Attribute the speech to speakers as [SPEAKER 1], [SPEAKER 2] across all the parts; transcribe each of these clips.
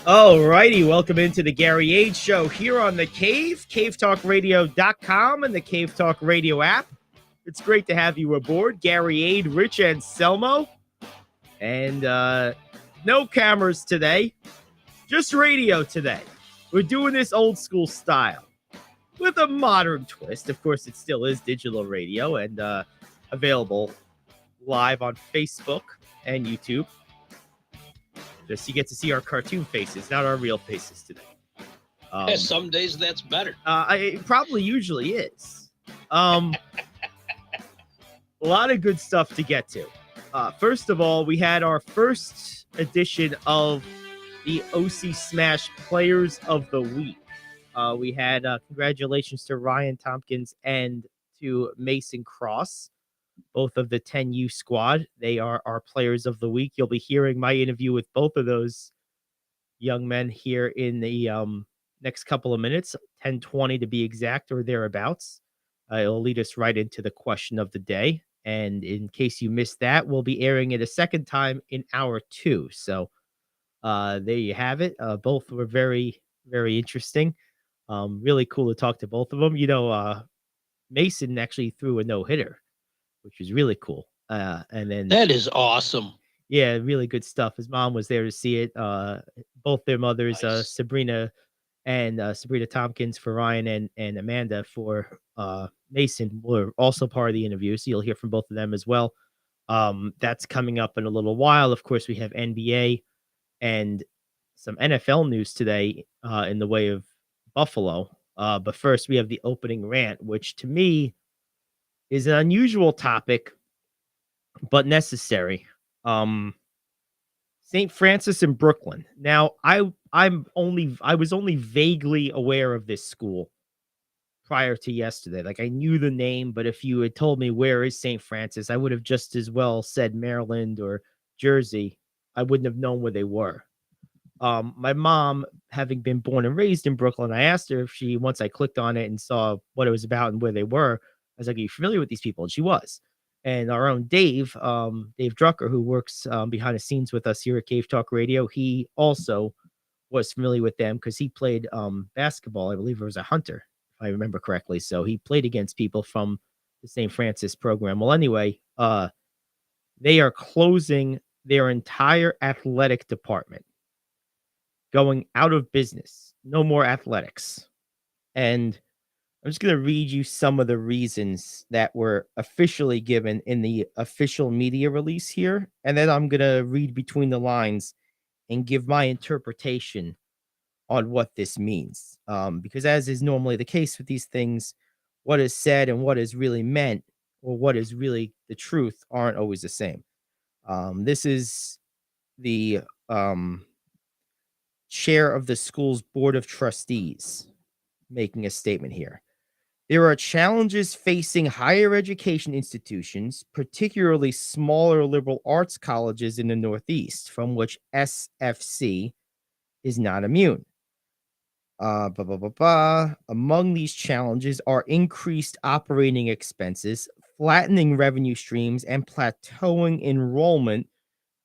[SPEAKER 1] All righty, welcome into the Gary Ayd Show here on the Cave, cavetalkradio.com and the Cave Talk Radio app. It's great to have you aboard. Gary Ayd, Rich Anselmo, and no cameras today, just radio today. We're doing this old school style with a modern twist. Of course, it still is digital radio and available live on Facebook and YouTube. Just you get to see our cartoon faces, not our real faces today.
[SPEAKER 2] Some days that's better.
[SPEAKER 1] It probably usually is. A lot of good stuff to get to. First of all, we had our first edition of the OC Smash Players of the Week. We had congratulations to Ryan Tompkins and to Mason Cross, both of the 10U squad. They are our players of the week. You'll be hearing my interview with both of those young men here in the next couple of minutes, 10:20 to be exact or thereabouts. It'll lead us right into the question of the day. And in case you missed that, we'll be airing it a second time in hour 2. So there you have it. Both were very, very interesting. Really cool to talk to both of them. You know, Mason actually threw a no-hitter, which is really cool. And then
[SPEAKER 2] that is awesome.
[SPEAKER 1] Yeah, really good stuff. His mom was there to see it. Both their mothers, nice. Sabrina Tompkins for Ryan and Amanda for Mason were also part of the interview. So you'll hear from both of them as well. That's coming up in a little while. Of course, we have NBA and some NFL news today in the way of Buffalo. But first, we have the opening rant, which to me is an unusual topic, but necessary. St. Francis in Brooklyn. Now, I was only vaguely aware of this school prior to yesterday. Like I knew the name, but if you had told me where is St. Francis, I would have just as well said Maryland or Jersey. I wouldn't have known where they were. My mom, having been born and raised in Brooklyn, I asked her if she, once I clicked on it and saw what it was about and where they were, I was like, are you familiar with these people? And she was. And our own Dave Drucker, who works behind the scenes with us here at Cave Talk Radio, he also was familiar with them because he played basketball. I believe it was a Hunter, if I remember correctly. So he played against people from the St. Francis program. Well, anyway, they are closing their entire athletic department, going out of business. No more athletics. And I'm just going to read you some of the reasons that were officially given in the official media release here. And then I'm going to read between the lines and give my interpretation on what this means. Because as is normally the case with these things, what is said and what is really meant or what is really the truth aren't always the same. This is the chair of the school's board of trustees making a statement here. There are challenges facing higher education institutions, particularly smaller liberal arts colleges in the Northeast, from which SFC is not immune. Among these challenges are increased operating expenses, flattening revenue streams, and plateauing enrollment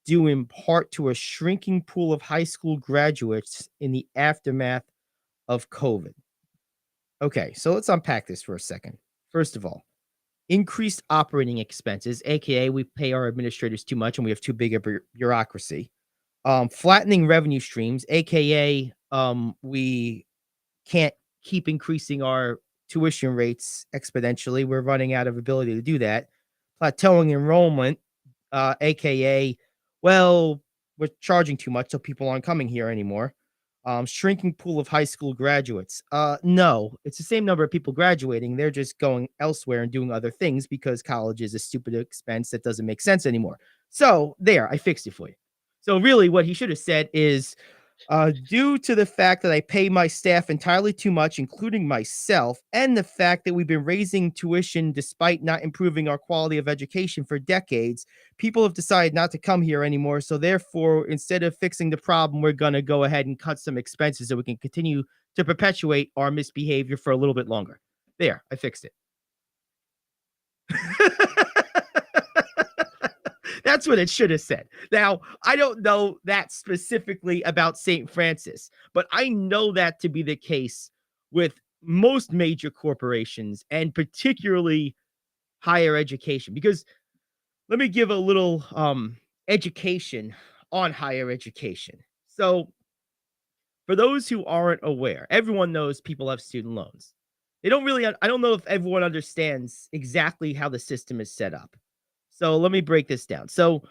[SPEAKER 1] due in part to a shrinking pool of high school graduates in the aftermath of COVID. Okay, so let's unpack this for a second. First of all, increased operating expenses, aka we pay our administrators too much and we have too big a bureaucracy. Flattening revenue streams, aka we can't keep increasing our tuition rates exponentially. We're running out of ability to do that. Plateauing enrollment, aka, well, we're charging too much, so people aren't coming here anymore. Shrinking pool of high school graduates. No, it's the same number of people graduating. They're just going elsewhere and doing other things because college is a stupid expense that doesn't make sense anymore. So there, I fixed it for you. So really what he should have said is, due to the fact that I pay my staff entirely too much, including myself, and the fact that we've been raising tuition despite not improving our quality of education for decades, people have decided not to come here anymore. So therefore, instead of fixing the problem, we're going to go ahead and cut some expenses so we can continue to perpetuate our misbehavior for a little bit longer. There, I fixed it. That's what it should have said. Now, I don't know that specifically about St. Francis, but I know that to be the case with most major corporations and particularly higher education. Because let me give a little education on higher education. So, for those who aren't aware, everyone knows people have student loans. They don't really, I don't know if everyone understands exactly how the system is set up. So, let me break this down. So,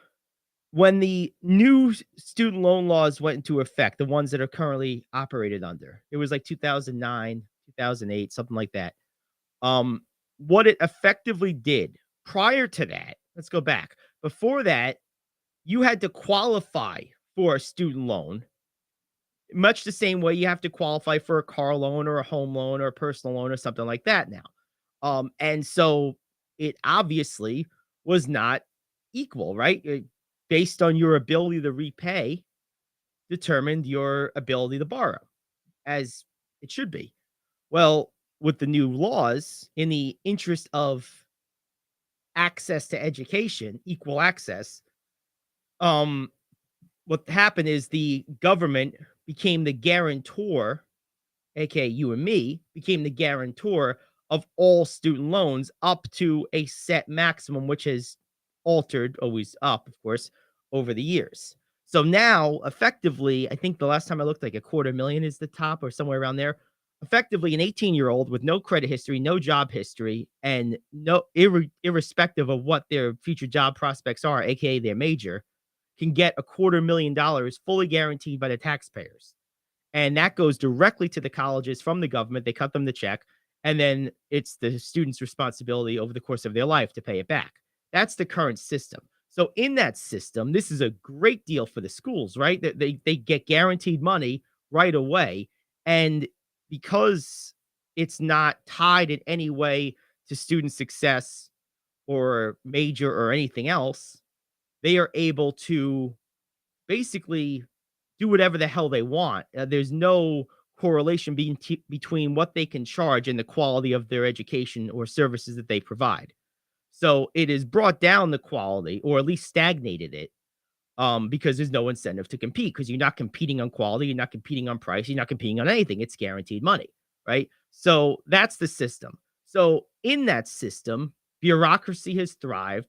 [SPEAKER 1] when the new student loan laws went into effect, the ones that are currently operated under, it was like 2009, 2008, something like that. Um, what it effectively did prior to that, let's go back. Before that, you had to qualify for a student loan, much the same way you have to qualify for a car loan or a home loan or a personal loan or something like that now. And so it obviously was not equal, right? Based on your ability to repay, determined your ability to borrow, as it should be. Well, with the new laws, in the interest of access to education, equal access, um, what happened is the government became the guarantor, aka you and me, became the guarantor of all student loans up to a set maximum, which has altered, always up, of course, over the years. So now, effectively, I think the last time I looked, like a quarter million is the top or somewhere around there. Effectively, an 18-year-old with no credit history, no job history, and no irrespective of what their future job prospects are, aka their major, can get $250,000 fully guaranteed by the taxpayers. And that goes directly to the colleges from the government. They cut them the check, and then it's the student's responsibility over the course of their life to pay it back. That's the current system. So in that system, this is a great deal for the schools, right? They get guaranteed money right away. And because it's not tied in any way to student success or major or anything else, they are able to basically do whatever the hell they want. There's no correlation between what they can charge and the quality of their education or services that they provide. So it has brought down the quality, or at least stagnated it, because there's no incentive to compete, because you're not competing on quality, you're not competing on price, you're not competing on anything. It's guaranteed money, right? So that's the system. So in that system, bureaucracy has thrived.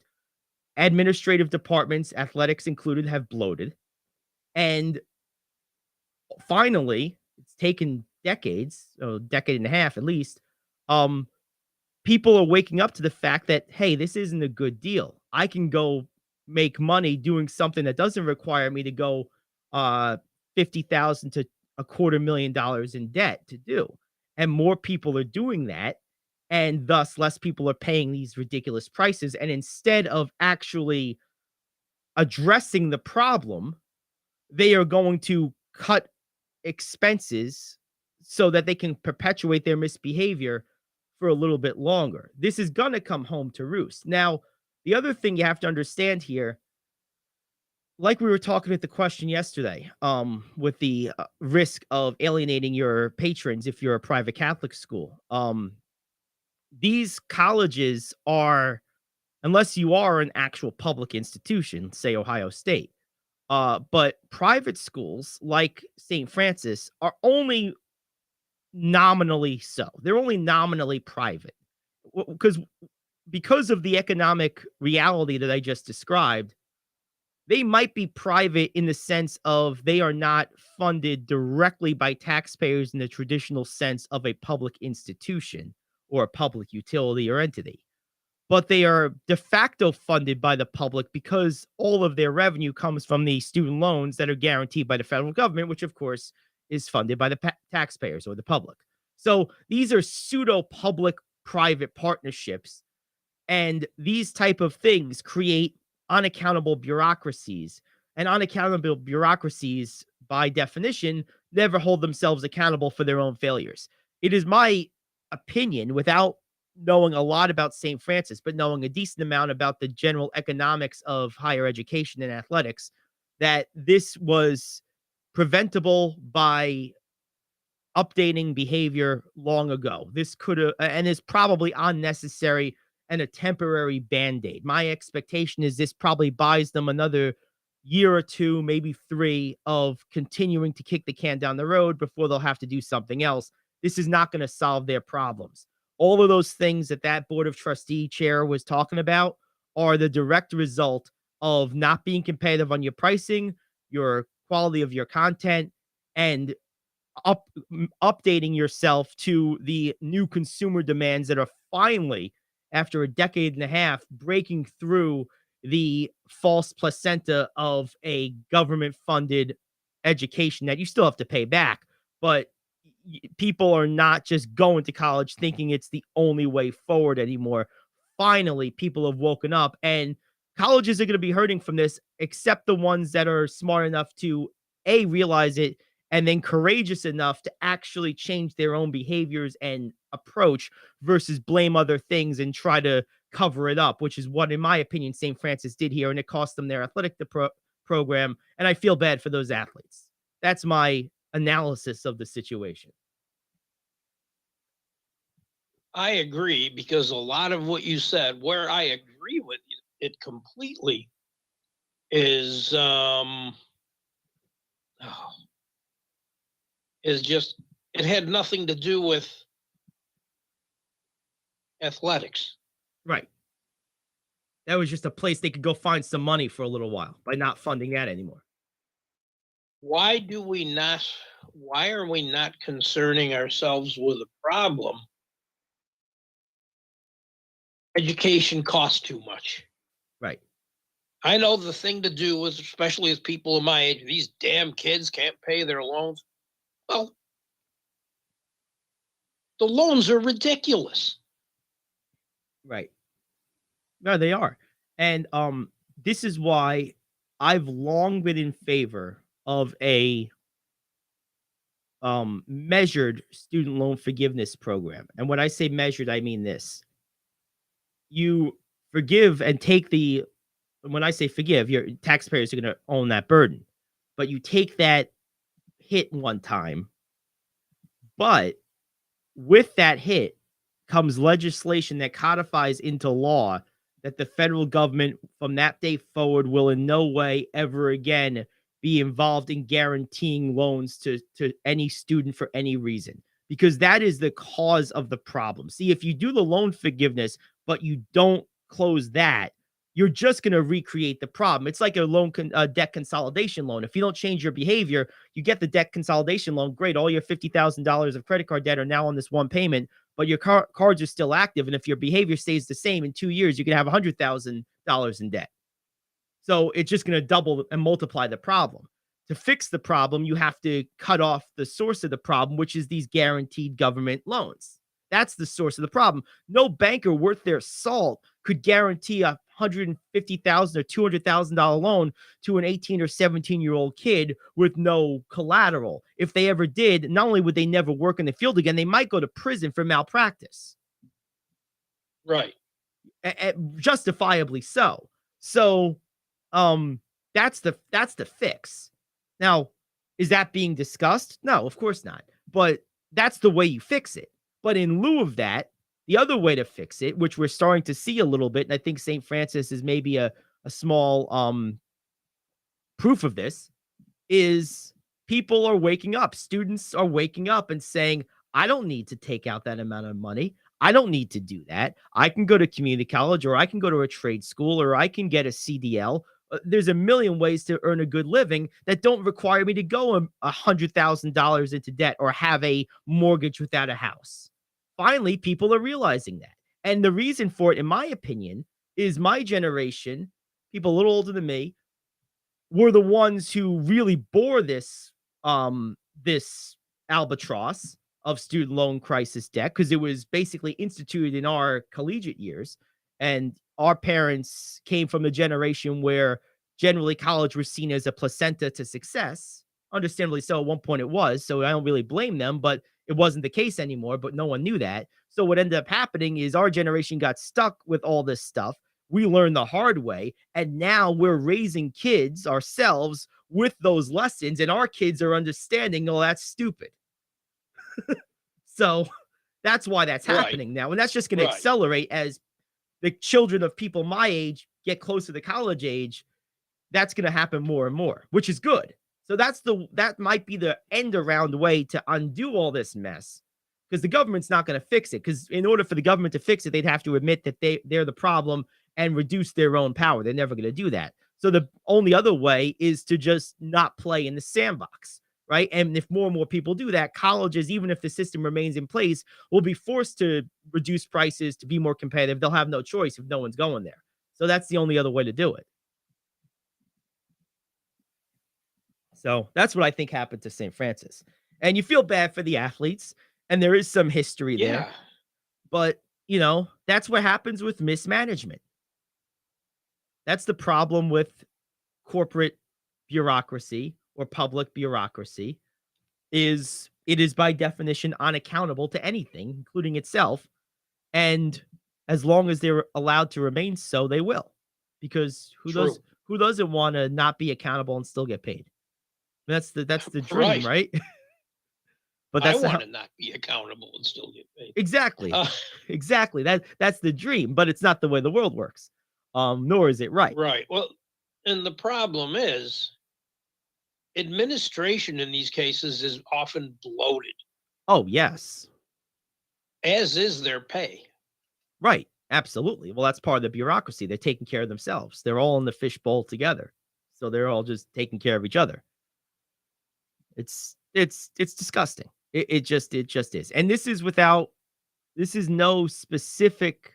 [SPEAKER 1] Administrative departments, athletics included, have bloated. And finally, it's taken decades, a decade and a half at least. Um, People are waking up to the fact that, hey, this isn't a good deal. I can go make money doing something that doesn't require me to go 50,000 to $250,000 in debt to do. And more people are doing that. And thus less people are paying these ridiculous prices. And instead of actually addressing the problem, they are going to cut expenses so that they can perpetuate their misbehavior for a little bit longer. This is going to come home to roost. Now, the other thing you have to understand here, like we were talking at the question yesterday, with the risk of alienating your patrons if you're a private Catholic school, these colleges are, unless you are an actual public institution, say Ohio State, but private schools like St. Francis are only nominally so. They're only nominally private because of the economic reality that I just described. They might be private in the sense of they are not funded directly by taxpayers in the traditional sense of a public institution or a public utility or entity, but they are de facto funded by the public because all of their revenue comes from the student loans that are guaranteed by the federal government, which of course is funded by the taxpayers or the public. So these are pseudo public private partnerships, and these type of things create unaccountable bureaucracies, and unaccountable bureaucracies by definition never hold themselves accountable for their own failures. It is my opinion, without knowing a lot about St. Francis, but knowing a decent amount about the general economics of higher education and athletics, that this was preventable by updating behavior long ago. This could have, and is probably unnecessary and a temporary band-aid. My expectation is this probably buys them another year or two, maybe 3, of continuing to kick the can down the road before they'll have to do something else. This is not going to solve their problems. All of those things that that board of trustee chair was talking about are the direct result of not being competitive on your pricing, your quality of your content, and updating yourself to the new consumer demands that are finally, after a decade and a half, breaking through the false placenta of a government funded education that you still have to pay back. But people are not just going to college thinking it's the only way forward anymore. Finally, people have woken up, and colleges are going to be hurting from this, except the ones that are smart enough to realize it, and then courageous enough to actually change their own behaviors and approach versus blame other things and try to cover it up, which is what, in my opinion, St. Francis did here, and it cost them their athletic program. And I feel bad for those athletes. That's my analysis of the situation.
[SPEAKER 2] I agree, because a lot of what you said, where I agree with it completely, is just, it had nothing to do with athletics.
[SPEAKER 1] Right. That was just a place they could go find some money for a little while by not funding that anymore.
[SPEAKER 2] Why are we not concerning ourselves with a problem? Education costs too much.
[SPEAKER 1] Right.
[SPEAKER 2] I know the thing to do is, especially as people of my age, these damn kids can't pay their loans. Well, the loans are ridiculous.
[SPEAKER 1] Right. No, they are. And this is why I've long been in favor of a measured student loan forgiveness program. And when I say measured, I mean this. You forgive and take when I say forgive, your taxpayers are going to own that burden. But you take that hit one time. But with that hit comes legislation that codifies into law that the federal government from that day forward will in no way ever again be involved in guaranteeing loans to any student for any reason, because that is the cause of the problem. See, if you do the loan forgiveness, but you don't close that, you're just going to recreate the problem. It's like a debt consolidation loan. If you don't change your behavior, you get the debt consolidation loan. Great. All your $50,000 of credit card debt are now on this one payment, but your cards are still active. And if your behavior stays the same in 2 years, you can have $100,000 in debt. So it's just going to double and multiply the problem. To fix the problem, you have to cut off the source of the problem, which is these guaranteed government loans. That's the source of the problem. No banker worth their salt could guarantee a $150,000 or $200,000 loan to an 18 or 17-year-old kid with no collateral. If they ever did, not only would they never work in the field again, they might go to prison for malpractice.
[SPEAKER 2] Right.
[SPEAKER 1] Justifiably so. So, that's the fix. Now, is that being discussed? No, of course not. But that's the way you fix it. But in lieu of that, the other way to fix it, which we're starting to see a little bit, and I think St. Francis is maybe a small proof of this, is people are waking up. Students are waking up and saying, I don't need to take out that amount of money. I don't need to do that. I can go to community college, or I can go to a trade school, or I can get a CDL. There's a million ways to earn a good living that don't require me to go $100,000 into debt or have a mortgage without a house. Finally, people are realizing that. And the reason for it, in my opinion, is my generation, people a little older than me, were the ones who really bore this albatross of student loan crisis debt, because it was basically instituted in our collegiate years. And our parents came from a generation where generally college was seen as a placenta to success. Understandably so, at one point it was, so I don't really blame them, but it wasn't the case anymore, but no one knew that. So what ended up happening is our generation got stuck with all this stuff. We learned the hard way, and now we're raising kids ourselves with those lessons, and our kids are understanding, oh, that's stupid. So that's why that's happening now. And that's just going to accelerate as the children of people my age get closer to college age, that's going to happen more and more, which is good. So that might be the end around way to undo all this mess, because the government's not going to fix it. Because in order for the government to fix it, they'd have to admit that they're the problem and reduce their own power. They're never going to do that. So the only other way is to just not play in the sandbox, right? And if more and more people do that, colleges, even if the system remains in place, will be forced to reduce prices to be more competitive. They'll have no choice if no one's going there. So that's the only other way to do it. So that's what I think happened to St. Francis. And you feel bad for the athletes, and there is some history there. But, that's what happens with mismanagement. That's the problem with corporate bureaucracy or public bureaucracy, is it is by definition unaccountable to anything, including itself. And as long as they're allowed to remain so, they will. Because who doesn't want to not be accountable and still get paid? That's the dream, right? But
[SPEAKER 2] I want to not be accountable and still get paid.
[SPEAKER 1] Exactly. Exactly. That's the dream, but it's not the way the world works. Nor is it right.
[SPEAKER 2] Right. Well, and the problem is administration in these cases is often bloated.
[SPEAKER 1] Oh, yes.
[SPEAKER 2] As is their pay.
[SPEAKER 1] Right. Absolutely. Well, that's part of the bureaucracy. They're taking care of themselves. They're all in the fishbowl together. So they're all just taking care of each other. It's disgusting. It just is. And this is no specific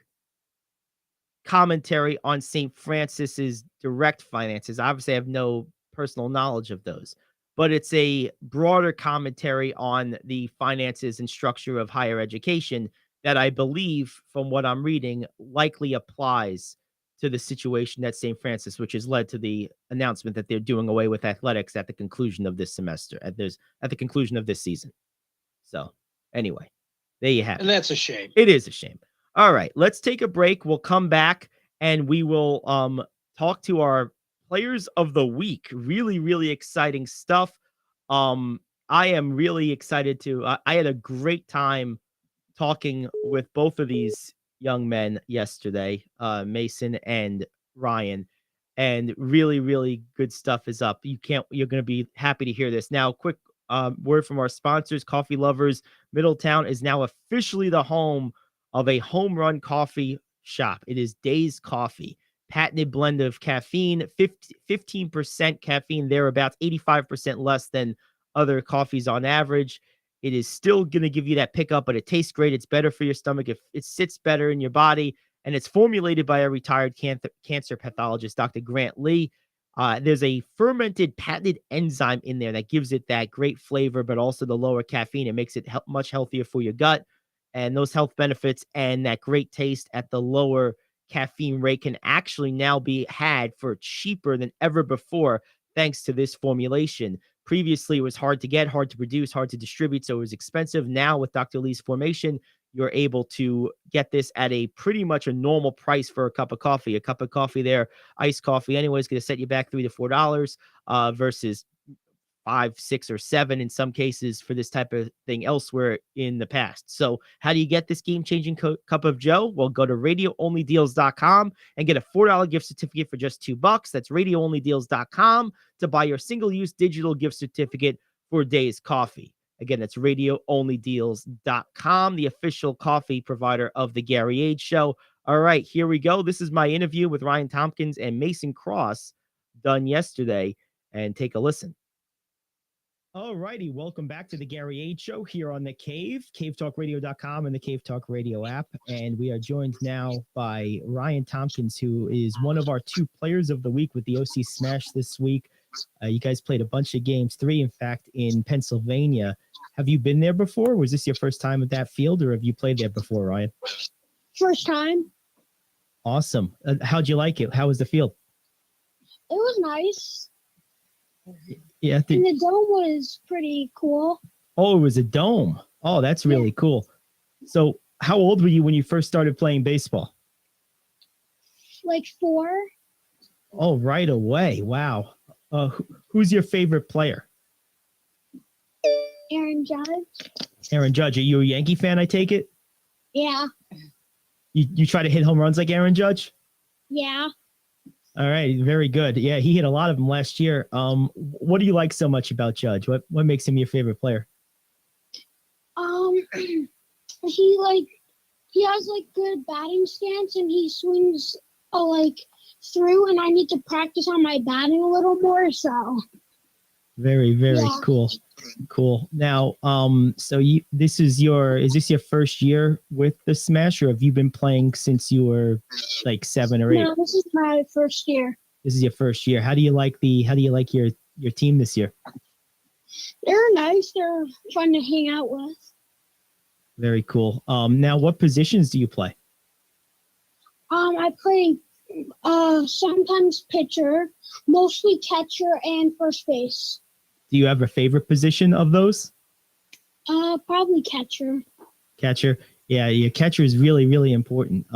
[SPEAKER 1] commentary on St. Francis's direct finances. Obviously, I have no personal knowledge of those, but it's a broader commentary on the finances and structure of higher education that I believe, from what I'm reading, likely applies to the situation at St. Francis, which has led to the announcement that they're doing away with athletics at the conclusion of this semester, at the conclusion of this season. So anyway, there you have it.
[SPEAKER 2] And that's a shame.
[SPEAKER 1] It is a shame. All right, let's take a break. We'll come back and we will talk to our players of the week. Really, really exciting stuff. I am really excited to. I had a great time talking with both of these young men yesterday, Mason and Ryan, and really, really good stuff is up. You're going to be happy to hear this. Now, quick word from our sponsors, Coffee Lovers. Middletown is now officially the home of a home run coffee shop. It is Days Coffee. Patented blend of caffeine, 15% caffeine, thereabouts, 85% less than other coffees on average. It is still going to give you that pickup, but it tastes great. It's better for your stomach. It sits better in your body, and it's formulated by a retired cancer pathologist, Dr. Grant Lee. There's a fermented patented enzyme in there that gives it that great flavor, but also the lower caffeine. It makes it much healthier for your gut, and those health benefits and that great taste at the lower caffeine rate can actually now be had for cheaper than ever before, thanks to this formulation. Previously, it was hard to get, hard to produce, hard to distribute, so it was expensive. Now, with Dr. Lee's formation, you're able to get this at a pretty much a normal price for a cup of coffee. A cup of coffee there, iced coffee anyway, is going to set you back $3 to $4 versus $5, $6, or $7 in some cases for this type of thing elsewhere in the past. So how do you get this game-changing cup of joe? Well, go to radioonlydeals.com and get a $4 gift certificate for just $2. That's radioonlydeals.com to buy your single-use digital gift certificate for Days Coffee. Again, that's radioonlydeals.com, the official coffee provider of the Gary Ayd Show. All right, here we go. This is my interview with Ryan Tompkins and Mason Cross, done yesterday, and take a listen. All righty, welcome back to the Gary Ayd Show here on The Cave, cavetalkradio.com and the Cave Talk Radio app. And we are joined now by Ryan Tompkins, who is one of our 2 players of the week with the OC Smash this week. You guys played a bunch of games, 3, in fact, in Pennsylvania. Have you been there before? Was this your first time at that field, or have you played there before, Ryan?
[SPEAKER 3] First time.
[SPEAKER 1] Awesome. How'd you like it? How was the field?
[SPEAKER 3] It was nice.
[SPEAKER 1] Yeah.
[SPEAKER 3] And the dome was pretty cool.
[SPEAKER 1] Oh, it was a dome. Oh, that's really cool. So how old were you when you first started playing baseball?
[SPEAKER 3] Like 4.
[SPEAKER 1] Oh, right away. Wow. Who's your favorite player?
[SPEAKER 3] Aaron Judge.
[SPEAKER 1] Aaron Judge. Are you a Yankee fan, I take it?
[SPEAKER 3] Yeah.
[SPEAKER 1] You try to hit home runs like Aaron Judge?
[SPEAKER 3] Yeah.
[SPEAKER 1] All right, very good. Yeah, he hit a lot of them last year. What do you like so much about Judge? What makes him your favorite player?
[SPEAKER 3] He has like good batting stance and he swings like through, and I need to practice on my batting a little more. So
[SPEAKER 1] Very, very
[SPEAKER 3] Yeah.
[SPEAKER 1] cool. Cool. Now, so is this your first year with the Smash, or have you been playing since you were like 7 or 8?
[SPEAKER 3] no, this is my first year.
[SPEAKER 1] This is your first year. How do you like your team this year?
[SPEAKER 3] They're nice. They're fun to hang out with.
[SPEAKER 1] Very cool. Now what positions do you play?
[SPEAKER 3] I play sometimes pitcher, mostly catcher, and first base.
[SPEAKER 1] Do you have a favorite position of those?
[SPEAKER 3] Probably catcher.
[SPEAKER 1] Catcher. Yeah, your catcher is really, really important.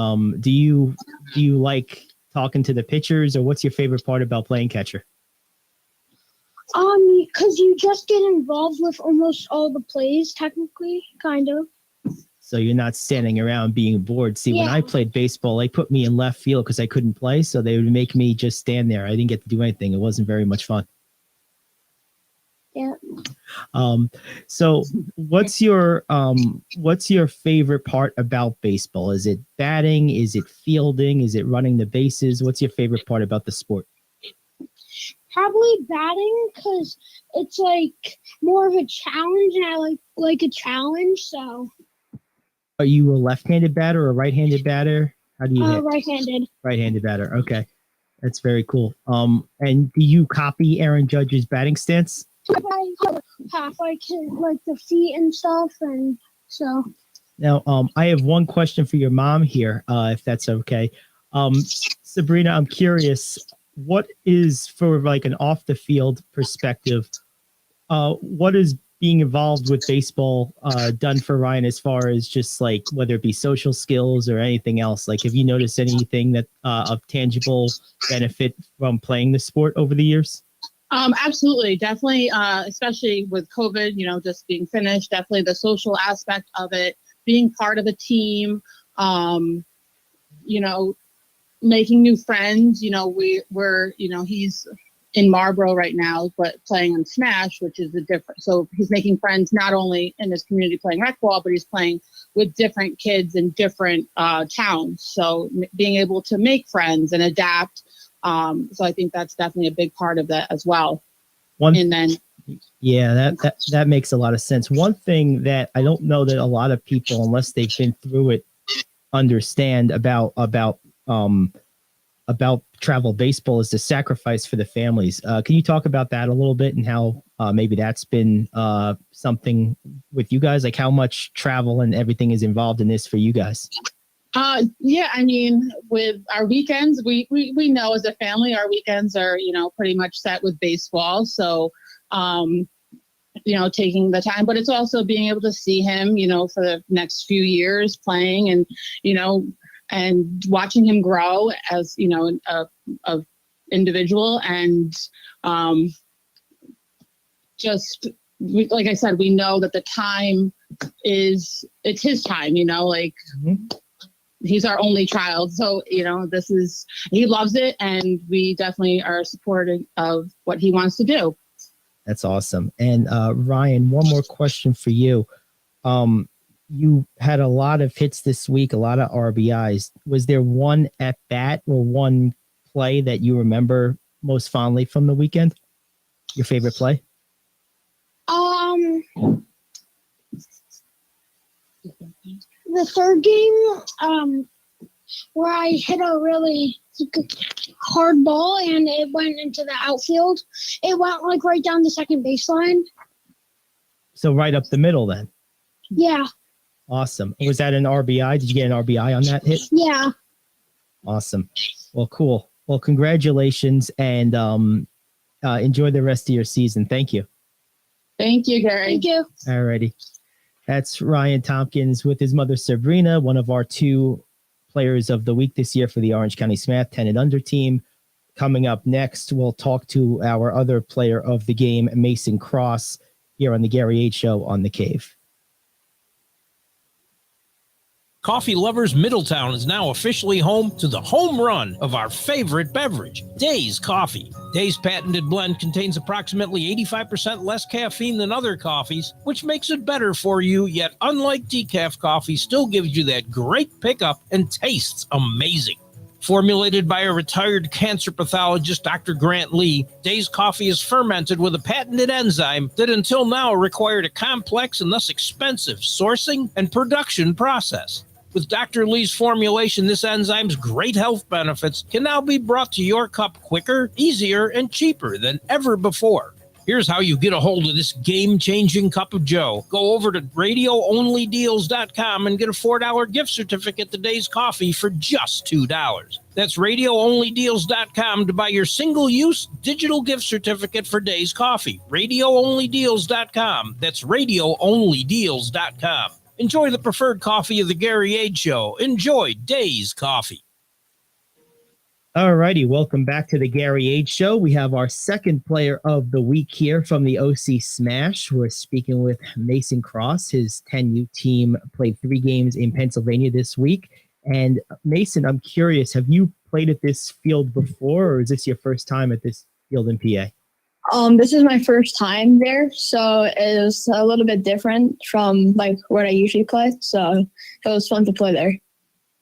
[SPEAKER 1] Do you like talking to the pitchers, or what's your favorite part about playing catcher?
[SPEAKER 3] Because you just get involved with almost all the plays, technically, kind of.
[SPEAKER 1] So you're not standing around being bored. See, when
[SPEAKER 3] Yeah.
[SPEAKER 1] I played baseball, they put me in left field because I couldn't play, so they would make me just stand there. I didn't get to do anything. It wasn't very much fun.
[SPEAKER 3] Yeah.
[SPEAKER 1] So what's your favorite part about baseball? Is it batting? Is it fielding? Is it running the bases? What's your favorite part about the sport?
[SPEAKER 3] Probably batting, because it's like more of a challenge, and I like a challenge. So
[SPEAKER 1] Are you a left-handed batter or a right-handed batter? How do you hit?
[SPEAKER 3] right-handed.
[SPEAKER 1] Right-handed batter. Okay. That's very cool. And do you copy Aaron Judge's batting stance?
[SPEAKER 3] Half like the feet and stuff, and so.
[SPEAKER 1] Now, I have one question for your mom here, if that's okay. Sabrina, I'm curious, what is, for like an off the field perspective, what is being involved with baseball done for Ryan as far as just like whether it be social skills or anything else? Like, have you noticed anything that of tangible benefit from playing the sport over the years?
[SPEAKER 4] Absolutely, definitely, especially with COVID, just being finished, definitely the social aspect of it, being part of a team, making new friends. He's in Marlboro right now, but playing on Smash, which is so he's making friends not only in his community playing rec ball, but he's playing with different kids in different towns. So being able to make friends and adapt. So I think that's definitely a big part of that as well.
[SPEAKER 1] Yeah, that makes a lot of sense. One thing that I don't know that a lot of people, unless they've been through it, understand about travel baseball is the sacrifice for the families. Can you talk about that a little bit and how maybe that's been something with you guys, like how much travel and everything is involved in this for you guys?
[SPEAKER 4] Yeah, I mean, with our weekends, we know as a family, our weekends are, pretty much set with baseball. So, taking the time, but it's also being able to see him, for the next few years playing and, and watching him grow as, a individual. And like I said, we know that the time it's his time, he's our only child. So, he loves it, and we definitely are supportive of what he wants to do.
[SPEAKER 1] That's awesome. And Ryan, one more question for you. You had a lot of hits this week, a lot of RBIs. Was there one at bat or one play that you remember most fondly from the weekend? Your favorite play?
[SPEAKER 3] The third game, where I hit a really hard ball and it went into the outfield. It went like right down the second baseline.
[SPEAKER 1] So right up the middle then.
[SPEAKER 3] Yeah.
[SPEAKER 1] Awesome. Was that an RBI? Did you get an RBI on that hit?
[SPEAKER 3] Yeah.
[SPEAKER 1] Awesome. Well, cool. Well, congratulations, and enjoy the rest of your season. Thank you.
[SPEAKER 4] Thank you, Gary.
[SPEAKER 3] Thank you.
[SPEAKER 1] All righty. That's Ryan Tompkins with his mother, Sabrina, one of our 2 players of the week this year for the Orange County Smash 10 and under team. Coming up next, we'll talk to our other player of the game, Mason Cross, here on the Gary Ayd Show on The Cave.
[SPEAKER 5] Coffee Lovers Middletown is now officially home to the home run of our favorite beverage, Days Coffee. Days' patented blend contains approximately 85% less caffeine than other coffees, which makes it better for you, yet unlike decaf coffee, still gives you that great pickup and tastes amazing. Formulated by a retired cancer pathologist, Dr. Grant Lee, Days Coffee is fermented with a patented enzyme that until now required a complex and thus expensive sourcing and production process. With Dr. Lee's formulation, this enzyme's great health benefits can now be brought to your cup quicker, easier, and cheaper than ever before. Here's how you get a hold of this game-changing cup of joe. Go over to radioonlydeals.com and get a $4 gift certificate to Days Coffee for just $2. That's radioonlydeals.com to buy your single-use digital gift certificate for Days Coffee. Radioonlydeals.com. That's radioonlydeals.com. Enjoy the preferred coffee of the Gary Ayd Show. Enjoy Days Coffee.
[SPEAKER 1] All righty, welcome back to the Gary Ayd Show. We have our second player of the week here from the OC Smash. We're speaking with Mason Cross. His 10U team played 3 games in Pennsylvania this week. And Mason, I'm curious, have you played at this field before, or is this your first time at this field in PA?
[SPEAKER 6] This is my first time there, so it was a little bit different from like where I usually play. So it was fun to play there.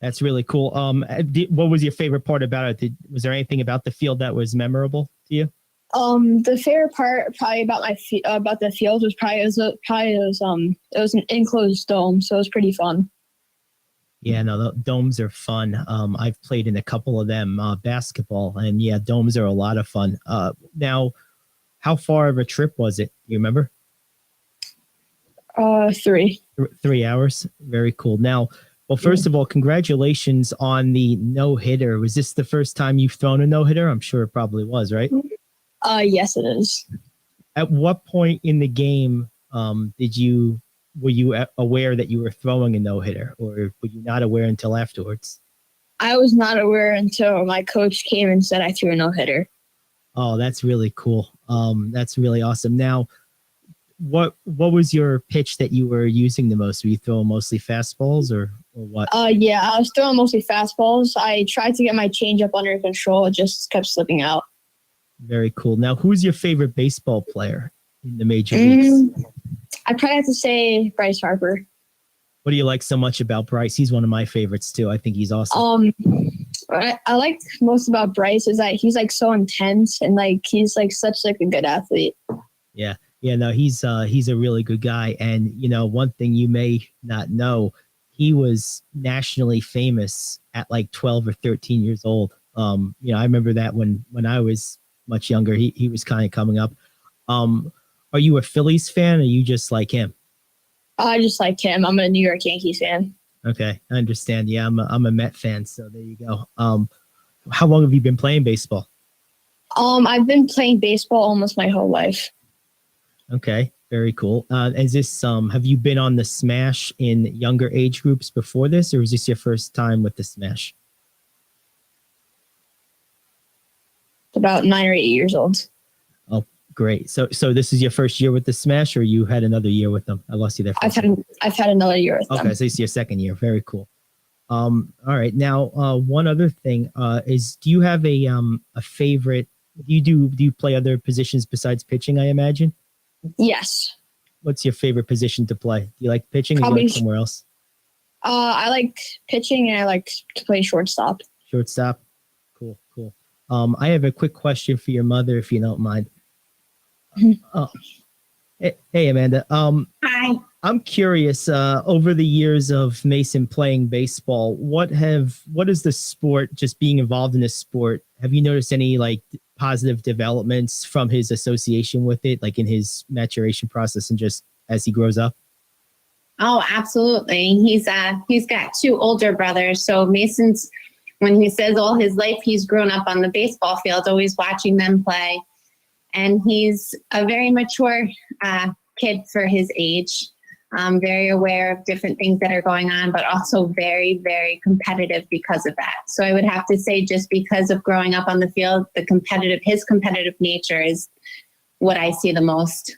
[SPEAKER 1] That's really cool. What was your favorite part about it? Was there anything about the field that was memorable to you?
[SPEAKER 6] The favorite part probably about about the field was it was an enclosed dome, so it was pretty fun.
[SPEAKER 1] Yeah, no, the domes are fun. I've played in a couple of them, basketball, and yeah, domes are a lot of fun. Now, how far of a trip was it? You remember?
[SPEAKER 6] 3.
[SPEAKER 1] 3 hours. Very cool. Now, well, first of all, congratulations on the no-hitter. Was this the first time you've thrown a no-hitter? I'm sure it probably was, right?
[SPEAKER 6] Yes, it is.
[SPEAKER 1] At what point in the game were you aware that you were throwing a no-hitter, or were you not aware until afterwards?
[SPEAKER 6] I was not aware until my coach came and said I threw a no-hitter.
[SPEAKER 1] Oh, that's really cool. That's really awesome. Now, what was your pitch that you were using the most? Were you throwing mostly fastballs or what?
[SPEAKER 6] Yeah, I was throwing mostly fastballs. I tried to get my changeup under control. It just kept slipping out.
[SPEAKER 1] Very cool. Now, who's your favorite baseball player in the major leagues?
[SPEAKER 6] I probably have to say Bryce Harper.
[SPEAKER 1] What do you like so much about Bryce? He's one of my favorites too. I think he's awesome.
[SPEAKER 6] What I like most about Bryce is that he's like so intense and like he's like such like a good athlete.
[SPEAKER 1] Yeah. Yeah, no, he's a really good guy. And, you know, one thing you may not know, he was nationally famous at like 12 or 13 years old. You know, I remember that when I was much younger, he was kind of coming up. Are you a Phillies fan, or you just like him?
[SPEAKER 6] I just like him. I'm a New York Yankees fan.
[SPEAKER 1] Okay, I understand. Yeah, I'm a Met fan, so there you go. How long have you been playing baseball?
[SPEAKER 6] I've been playing baseball almost my whole life.
[SPEAKER 1] Okay, very cool. Is this have you been on the Smash in younger age groups before this, or is this your first time with the Smash?
[SPEAKER 6] About 9 or 8 years old.
[SPEAKER 1] Oh, great. So this is your first year with the Smash, or you had another year with them? I lost you there.
[SPEAKER 6] I've had another year with them.
[SPEAKER 1] Okay, so it's your second year. Very cool. All right. Now, one other thing is, do you have a favorite? Do you play other positions besides pitching? I imagine.
[SPEAKER 6] Yes.
[SPEAKER 1] What's your favorite position to play? Do you like pitching, or do you like somewhere else?
[SPEAKER 6] I like pitching, and I like to play shortstop.
[SPEAKER 1] Shortstop. Cool. I have a quick question for your mother, if you don't mind. Hey, Amanda.
[SPEAKER 7] Hi.
[SPEAKER 1] I'm curious, over the years of Mason playing baseball, what is the sport, just being involved in this sport, have you noticed any like positive developments from his association with it, like in his maturation process and just as he grows up?
[SPEAKER 7] Oh, absolutely. He's got 2 older brothers. So Mason's, when he says all his life, he's grown up on the baseball field, always watching them play. And he's a very mature kid for his age. Very aware of different things that are going on, but also very, very competitive because of that. So I would have to say, just because of growing up on the field, his competitive nature is what I see the most.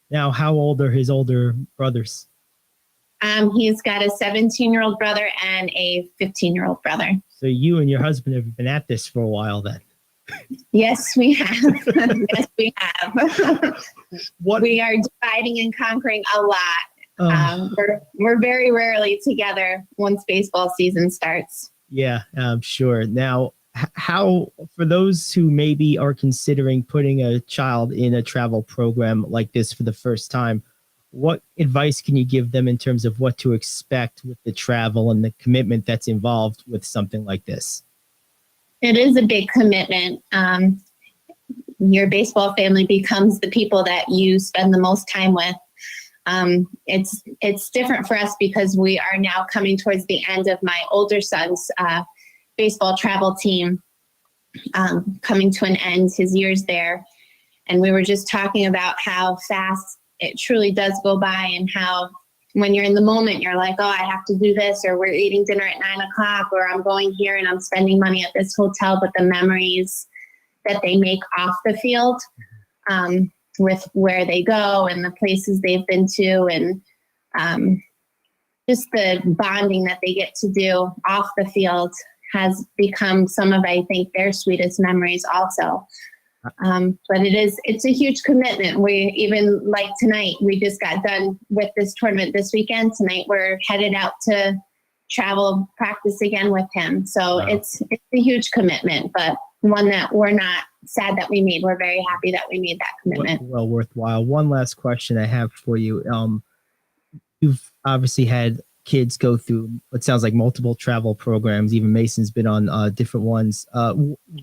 [SPEAKER 1] Now, how old are his older brothers?
[SPEAKER 7] He's got a 17-year-old brother and a 15-year-old brother.
[SPEAKER 1] So you and your husband have been at this for a while then.
[SPEAKER 7] Yes, we have. Yes, we have.
[SPEAKER 1] What?
[SPEAKER 7] We are dividing and conquering a lot.
[SPEAKER 1] Uh,
[SPEAKER 7] We're very rarely together once baseball season starts.
[SPEAKER 1] Yeah, I'm sure. Now, how, for those who maybe are considering putting a child in a travel program like this for the first time, what advice can you give them in terms of what to expect with the travel and the commitment that's involved with something like this?
[SPEAKER 7] It is a big commitment. Your baseball family becomes the people that you spend the most time with. It's different for us because we are now coming towards the end of my older son's baseball travel team, coming to an end, his years there. And we were just talking about how fast it truly does go by, and how when you're in the moment, you're like, oh, I have to do this, or we're eating dinner at 9:00, or I'm going here and I'm spending money at this hotel. But the memories that they make off the field, with where they go and the places they've been to, and just the bonding that they get to do off the field has become some of, I think, their sweetest memories also. But it's a huge commitment. We even, like tonight, we just got done with this tournament this weekend. Tonight we're headed out to travel practice again with him. So
[SPEAKER 1] Wow.
[SPEAKER 7] it's a huge commitment, but one that we're not sad that we made. We're very happy that we made that commitment.
[SPEAKER 1] Well worthwhile. One last question I have for you. You've obviously had kids go through what sounds like multiple travel programs. Even Mason's been on different ones.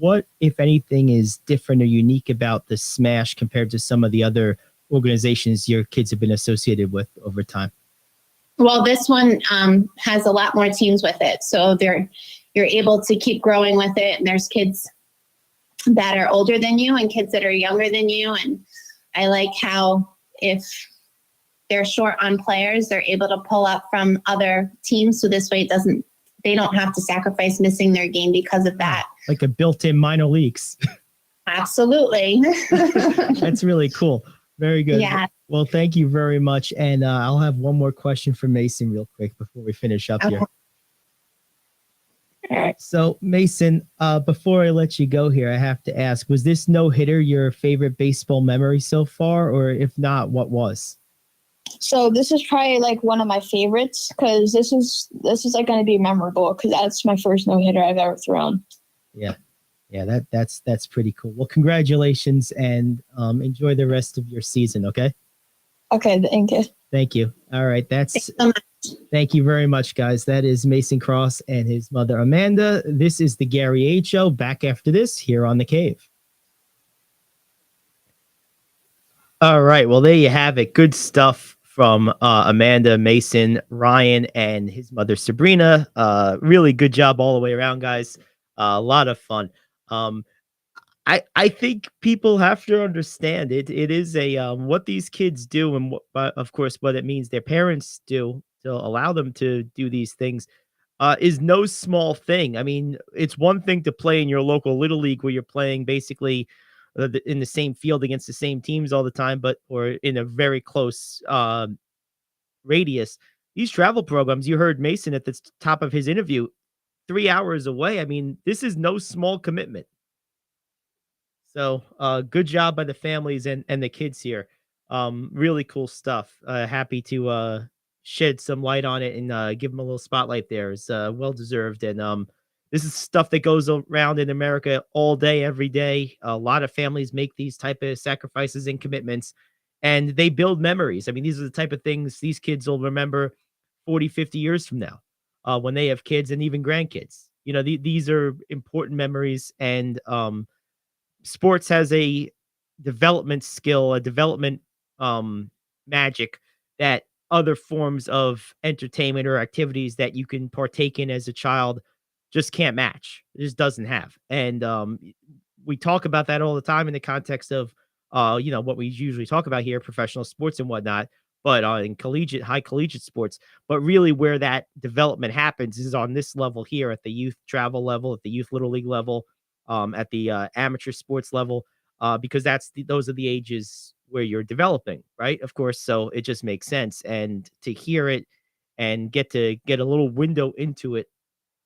[SPEAKER 1] What, if anything, is different or unique about the Smash compared to some of the other organizations your kids have been associated with over time?
[SPEAKER 7] Well, this one has a lot more teams with it. So you're able to keep growing with it. And there's kids that are older than you and kids that are younger than you. And I like how if they're short on players, they're able to pull up from other teams. So this way they don't have to sacrifice missing their game because of that.
[SPEAKER 1] Like a built-in minor leagues.
[SPEAKER 7] Absolutely.
[SPEAKER 1] That's really cool. Very good.
[SPEAKER 7] Yeah.
[SPEAKER 1] Well, thank you very much. And I'll have one more question for Mason real quick before we finish up here.
[SPEAKER 7] All right.
[SPEAKER 1] So Mason, before I let you go here, I have to ask, was this no-hitter your favorite baseball memory so far? Or if not, what was?
[SPEAKER 6] So this is probably like one of my favorites because this is like going to be memorable because that's my first no-hitter I've ever thrown.
[SPEAKER 1] Yeah. Yeah, that's pretty cool. Well, congratulations and enjoy the rest of your season, okay?
[SPEAKER 6] Okay, thank you.
[SPEAKER 1] Thank you. All right,
[SPEAKER 7] Thanks so much.
[SPEAKER 1] thank you very much, guys. That is Mason Cross and his mother, Amanda. This is the Gary Ayd Show. Back after this here on The Cave. All right, well, there you have it. Good stuff from Amanda, Mason, Ryan, and his mother, Sabrina. Really good job all the way around, guys. A lot of fun. I think people have to understand it. It is a what these kids do, and of course, what it means their parents do to allow them to do these things is no small thing. I mean, it's one thing to play in your local little league where you're playing basically in the same field against the same teams all the time, or in a very close radius. These travel programs, you heard Mason at the top of his interview, 3 hours away. I mean, this is no small commitment. So good job by the families and the kids here. Really cool stuff. Happy to shed some light on it and give them a little spotlight there. It's well deserved. And this is stuff that goes around in America all day, every day. A lot of families make these type of sacrifices and commitments, and they build memories. I mean, these are the type of things these kids will remember 40, 50 years from now when they have kids and even grandkids. You know, these are important memories, and sports has a development skill, a development magic that other forms of entertainment or activities that you can partake in as a child just can't match. It just doesn't have. And we talk about that all the time in the context of what we usually talk about here, professional sports and whatnot, but in high collegiate sports. But really where that development happens is on this level here at the youth travel level, at the youth little league level, at the amateur sports level, because those are the ages where you're developing, right? Of course. So it just makes sense. And to hear it and get a little window into it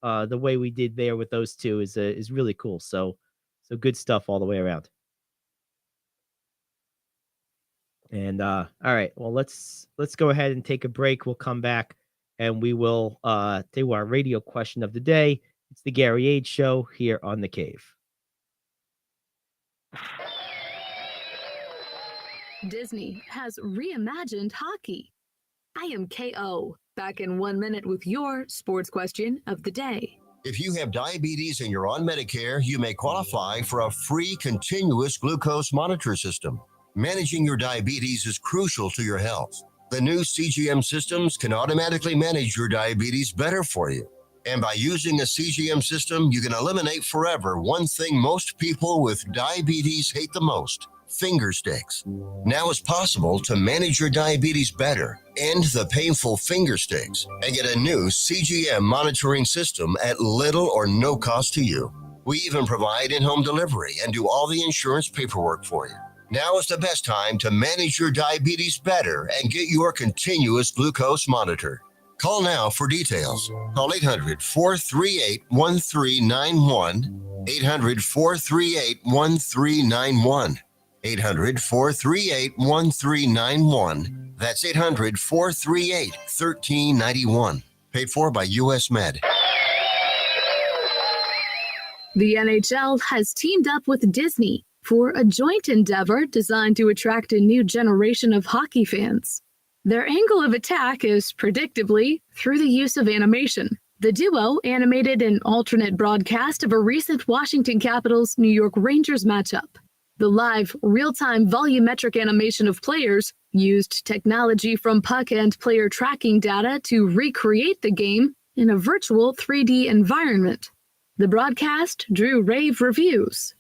[SPEAKER 1] the way we did there with those two is really cool. So good stuff all the way around. And all right, well let's go ahead and take a break. We'll come back and we will do our radio question of the day. It's the Gary Ayd Show here on The Cave.
[SPEAKER 8] Disney has reimagined hockey. I am KO, back in 1 minute with your sports question of the day.
[SPEAKER 9] If you have diabetes and you're on Medicare, you may qualify for a free continuous glucose monitor system. Managing your diabetes is crucial to your health. The new CGM systems can automatically manage your diabetes better for you. And by using a CGM system, you can eliminate forever one thing most people with diabetes hate the most: finger sticks. Now it's possible to manage your diabetes better, end the painful finger sticks, and get a new CGM monitoring system at little or no cost to you. We even provide in-home delivery and do all the insurance paperwork for you. Now is the best time to manage your diabetes better and get your continuous glucose monitor. Call now for details. Call 800-438-1391, 800-438-1391. 800-438-1391. That's 800-438-1391. Paid for by U.S. Med.
[SPEAKER 8] The NHL has teamed up with Disney for a joint endeavor designed to attract a new generation of hockey fans. Their angle of attack is, predictably, through the use of animation. The duo animated an alternate broadcast of a recent Washington Capitals-New York Rangers matchup. The live, real-time volumetric animation of players used technology from puck and player tracking data to recreate the game in a virtual 3D environment. The broadcast drew rave reviews.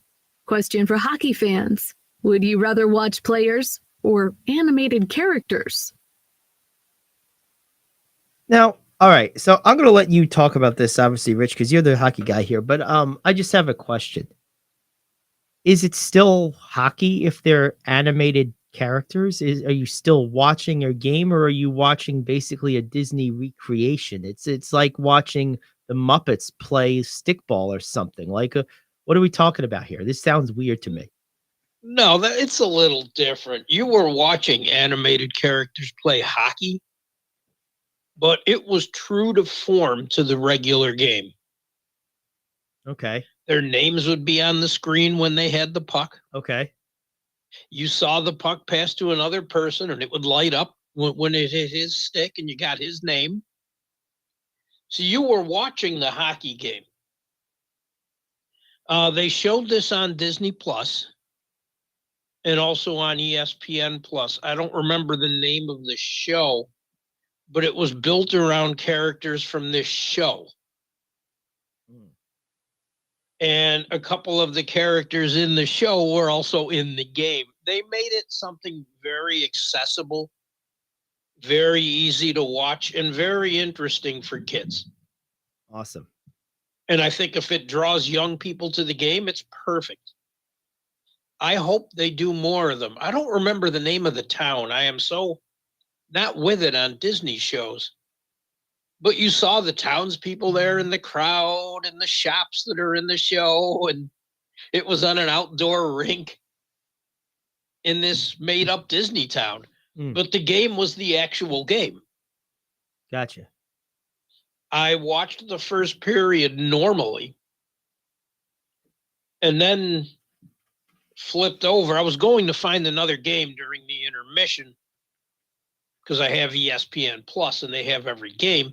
[SPEAKER 8] Question for hockey fans: would you rather watch players or animated characters?
[SPEAKER 1] Now, all right, so I'm going to let you talk about this, obviously, Rich, because you're the hockey guy here. But I just have a question. Is it still hockey if they're animated characters? Are you still watching your game, or are you watching basically a Disney recreation? It's like watching the Muppets play stickball or something. Like, what are we talking about here? This sounds weird to me.
[SPEAKER 2] No, it's a little different. You were watching animated characters play hockey, but it was true to form to the regular game.
[SPEAKER 1] Okay.
[SPEAKER 2] Their names would be on the screen when they had the puck.
[SPEAKER 1] Okay.
[SPEAKER 2] You saw the puck pass to another person, and it would light up when it hit his stick, and you got his name. So you were watching the hockey game. They showed this on Disney Plus and also on ESPN Plus. I don't remember the name of the show, but it was built around characters from this show. And a couple of the characters in the show were also in the game. They made it something very accessible, very easy to watch, and very interesting for kids.
[SPEAKER 1] Awesome.
[SPEAKER 2] And I think if it draws young people to the game, it's perfect. I hope they do more of them. I don't remember the name of the town. I am so not with it on Disney shows. But you saw the townspeople there in the crowd and the shops that are in the show. And it was on an outdoor rink in this made-up Disney town. But the game was the actual game.
[SPEAKER 1] Gotcha.
[SPEAKER 2] I watched the first period normally and then flipped over. I was going to find another game during the intermission because I have ESPN Plus and they have every game.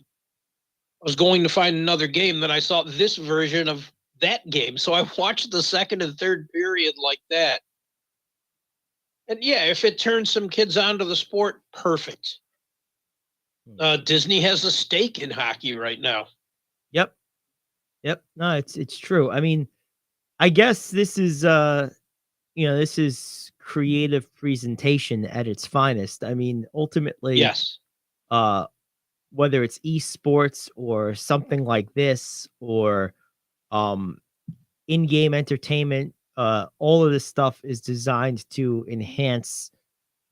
[SPEAKER 2] I was going to find another game, then I saw this version of that game. So I watched the second and third period like that. And yeah, if it turns some kids onto the sport, perfect. Disney has a stake in hockey right now.
[SPEAKER 1] Yep. No, it's true. I mean, I guess this is this is creative presentation at its finest. I mean, ultimately,
[SPEAKER 2] yes.
[SPEAKER 1] Whether it's esports or something like this or in-game entertainment, all of this stuff is designed to enhance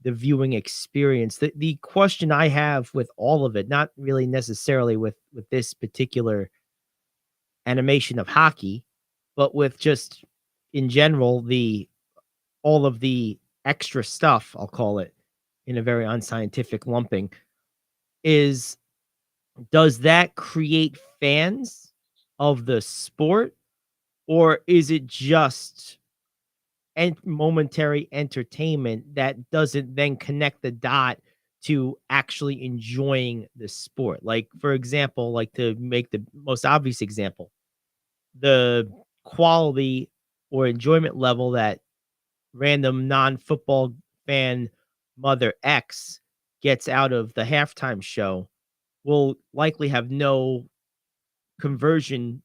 [SPEAKER 1] the viewing experience. The question I have with all of it, not really necessarily with this particular animation of hockey, but with just in general, all of the extra stuff, I'll call it, in a very unscientific lumping, is does that create fans of the sport, or is it just momentary entertainment that doesn't then connect the dot to actually enjoying the sport? Like, for example, like to make the most obvious example, the quality or enjoyment level that random non-football fan mother X gets out of the halftime show will likely have no conversion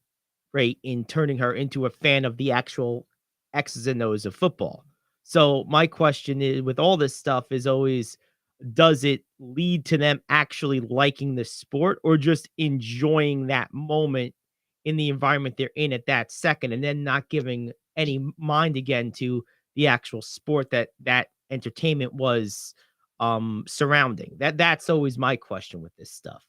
[SPEAKER 1] rate in turning her into a fan of the actual X's and O's of football. So my question is, with all this stuff, is always, does it lead to them actually liking the sport or just enjoying that moment in the environment they're in at that second, and then not giving any mind again to the actual sport that entertainment was surrounding? That's always my question with this stuff.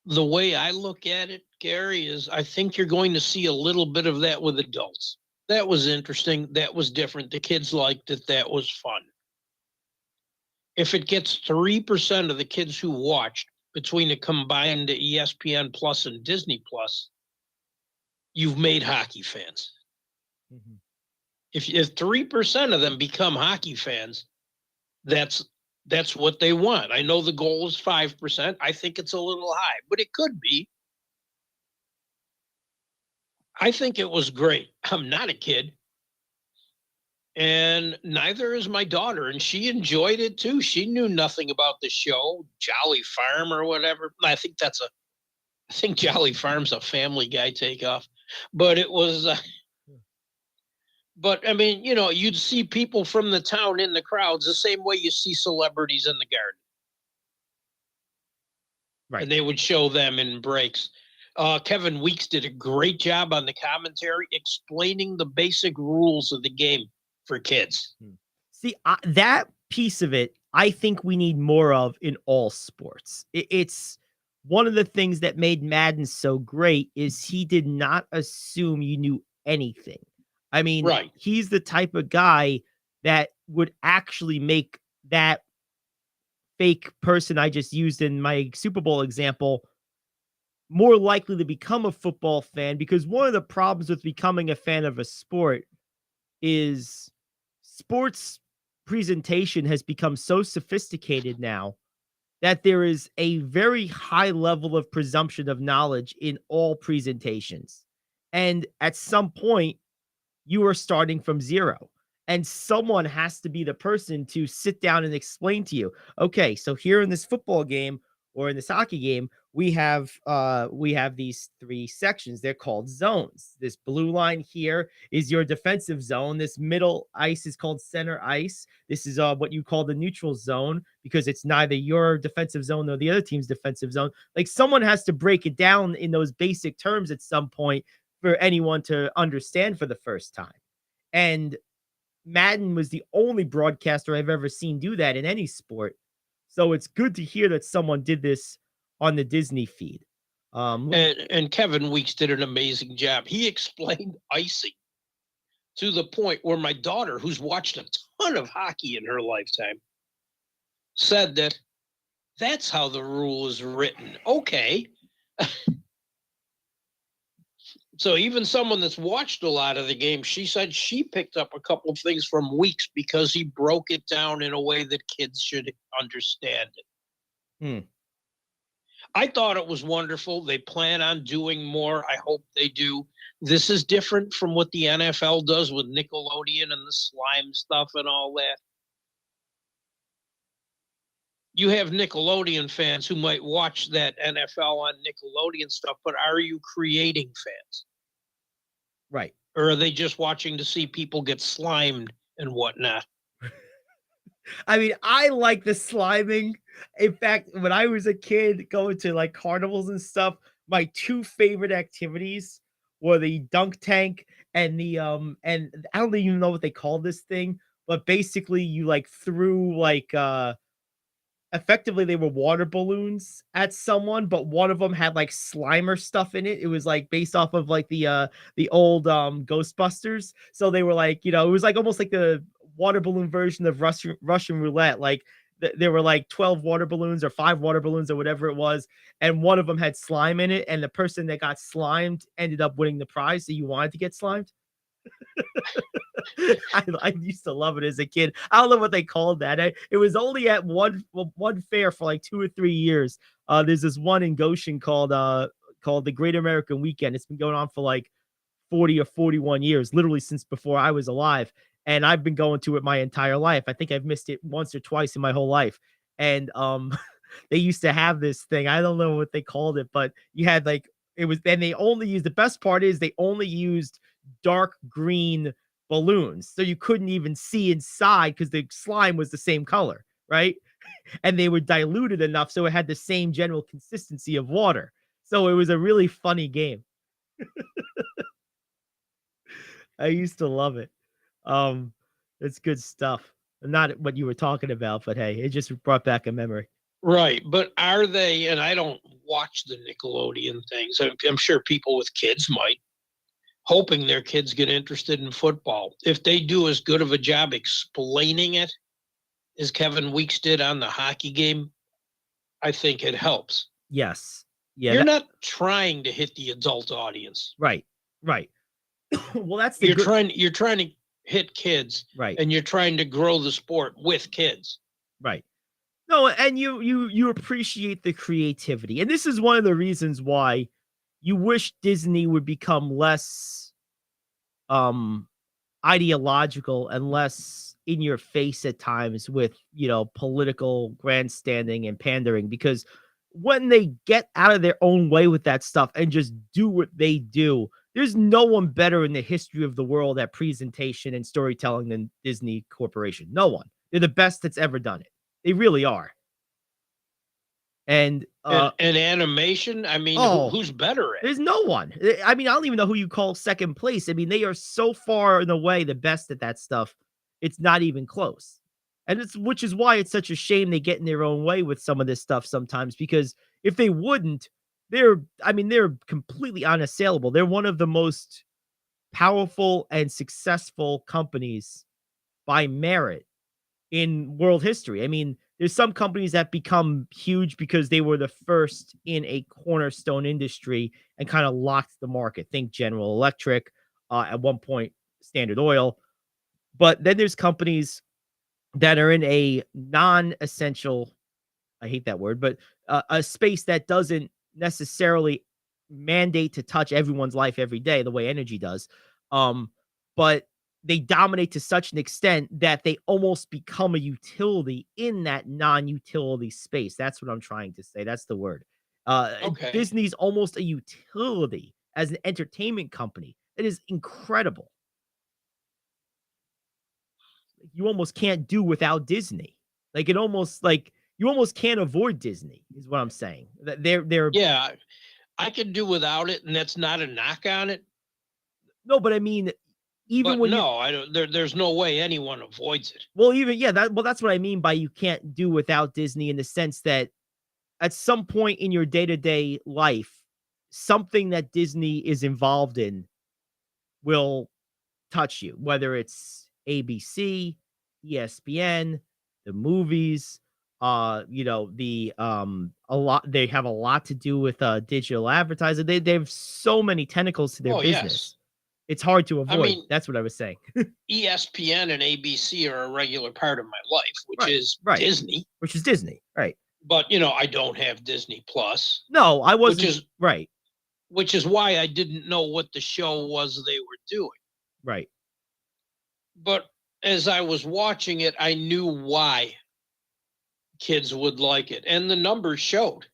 [SPEAKER 2] The way I look at it, Gary, is I think you're going to see a little bit of that with adults. That was interesting. That was different. The kids liked it. That was fun. If it gets 3% of the kids who watched between the combined ESPN Plus and Disney Plus, you've made hockey fans.
[SPEAKER 1] Mm-hmm.
[SPEAKER 2] If 3% of them become hockey fans, that's what they want. I know the goal is 5%. I think it's a little high, but it could be. I think it was great. I'm not a kid, and neither is my daughter, and she enjoyed it too. She knew nothing about the show, Jolly Farm or whatever. I think Jolly Farm's a Family Guy takeoff, but it was. But I mean, you'd see people from the town in the crowds the same way you see celebrities in the garden.
[SPEAKER 1] Right.
[SPEAKER 2] And they would show them in breaks. Kevin Weeks did a great job on the commentary explaining the basic rules of the game for kids.
[SPEAKER 1] See, that piece of it, I think we need more of in all sports. It's one of the things that made Madden so great is he did not assume you knew anything. I mean,
[SPEAKER 2] right.
[SPEAKER 1] He's the type of guy that would actually make that fake person I just used in my Super Bowl example more likely to become a football fan, because one of the problems with becoming a fan of a sport is sports presentation has become so sophisticated now that there is a very high level of presumption of knowledge in all presentations. And at some point, you are starting from zero. And someone has to be the person to sit down and explain to you, okay, so here in this football game or in this hockey game, we have these three sections. They're called zones. This blue line here is your defensive zone. This middle ice is called center ice. This is what you call the neutral zone, because it's neither your defensive zone nor the other team's defensive zone. Like, someone has to break it down in those basic terms at some point for anyone to understand for the first time. And Madden was the only broadcaster I've ever seen do that in any sport. So it's good to hear that someone did this on the Disney feed.
[SPEAKER 2] And Kevin Weeks did an amazing job. He explained icing to the point where my daughter, who's watched a ton of hockey in her lifetime, said that's how the rule is written. Okay. So even someone that's watched a lot of the game, she said she picked up a couple of things from Weeks because he broke it down in a way that kids should understand it. I thought it was wonderful. They plan on doing more. I hope they do. This is different from what the NFL does with Nickelodeon and the slime stuff and all that. You have Nickelodeon fans who might watch that NFL on Nickelodeon stuff, but are you creating fans?
[SPEAKER 1] Right.
[SPEAKER 2] Or are they just watching to see people get slimed and whatnot?
[SPEAKER 1] I mean, I like the sliming. In fact, when I was a kid going to like carnivals and stuff, my two favorite activities were the dunk tank and the and I don't even know what they call this thing, but basically you like threw like effectively they were water balloons at someone, but one of them had like Slimer stuff in it. It was like based off of like the old Ghostbusters. So they were like, it was like almost like the water balloon version of Russian roulette. Like there were like 12 water balloons or 5 water balloons or whatever it was, and one of them had slime in it, and the person that got slimed ended up winning the prize. So you wanted to get slimed. I used to love it as a kid. I don't know what they called that. It was only at one fair for like 2 or 3 years. There's this one in Goshen called the Great American Weekend. It's been going on for like 40 or 41 years, literally since before I was alive. And I've been going to it my entire life. I think I've missed it once or twice in my whole life. And they used to have this thing. I don't know what they called it, but you had like it was. Then they only used, the best part is they only used dark green balloons, so you couldn't even see inside because the slime was the same color, right? And they were diluted enough so it had the same general consistency of water. So it was a really funny game. I used to love it. It's good stuff. Not what you were talking about, but hey, it just brought back a memory.
[SPEAKER 2] Right. But are they, and I don't watch the Nickelodeon things. I'm sure people with kids might, hoping their kids get interested in football. If they do as good of a job explaining it as Kevin Weeks did on the hockey game, I think it helps.
[SPEAKER 1] Yes. Yeah.
[SPEAKER 2] You're not trying to hit the adult audience.
[SPEAKER 1] Right. Well, that's the
[SPEAKER 2] you're trying to hit kids,
[SPEAKER 1] right?
[SPEAKER 2] And you're trying to grow the sport with kids,
[SPEAKER 1] right? No, and you appreciate the creativity, and this is one of the reasons why you wish Disney would become less ideological and less in your face at times with political grandstanding and pandering, because when they get out of their own way with that stuff and just do what they do, there's no one better in the history of the world at presentation and storytelling than Disney Corporation. No one. They're the best that's ever done it. They really are. And
[SPEAKER 2] animation, I mean, who's better at it?
[SPEAKER 1] There's no one. I mean, I don't even know who you call second place. I mean, they are so far in the way the best at that stuff. It's not even close. And which is why it's such a shame they get in their own way with some of this stuff sometimes, because if they wouldn't, they're completely unassailable. They're one of the most powerful and successful companies by merit in world history. I mean, there's some companies that become huge because they were the first in a cornerstone industry and kind of locked the market. Think General Electric, at one point Standard Oil. But then there's companies that are in a non-essential, I hate that word, but a space that doesn't necessarily mandate to touch everyone's life every day the way energy does. But they dominate to such an extent that they almost become a utility in that non-utility space. That's what I'm trying to say. That's the word.
[SPEAKER 2] Okay.
[SPEAKER 1] Disney's almost a utility as an entertainment company. It is incredible. You almost can't do without Disney. Like you almost can't avoid Disney is what I'm saying. They're
[SPEAKER 2] yeah, I can do without it, and that's not a knock on it.
[SPEAKER 1] No, but I mean,
[SPEAKER 2] I don't. There's no way anyone avoids it.
[SPEAKER 1] Well, that's what I mean by you can't do without Disney, in the sense that at some point in your day-to-day life, something that Disney is involved in will touch you, whether it's ABC, ESPN, the movies, a lot. They have a lot to do with digital advertising. They have so many tentacles to their business. Yes. It's hard to avoid. I mean, that's what I was saying.
[SPEAKER 2] ESPN and ABC are a regular part of my life, which is Disney.
[SPEAKER 1] Which is Disney, right?
[SPEAKER 2] But I don't have Disney Plus.
[SPEAKER 1] No, I wasn't. Right.
[SPEAKER 2] Which is why I didn't know what the show was they were doing.
[SPEAKER 1] Right.
[SPEAKER 2] But as I was watching it, I knew why kids would like it, and the numbers showed.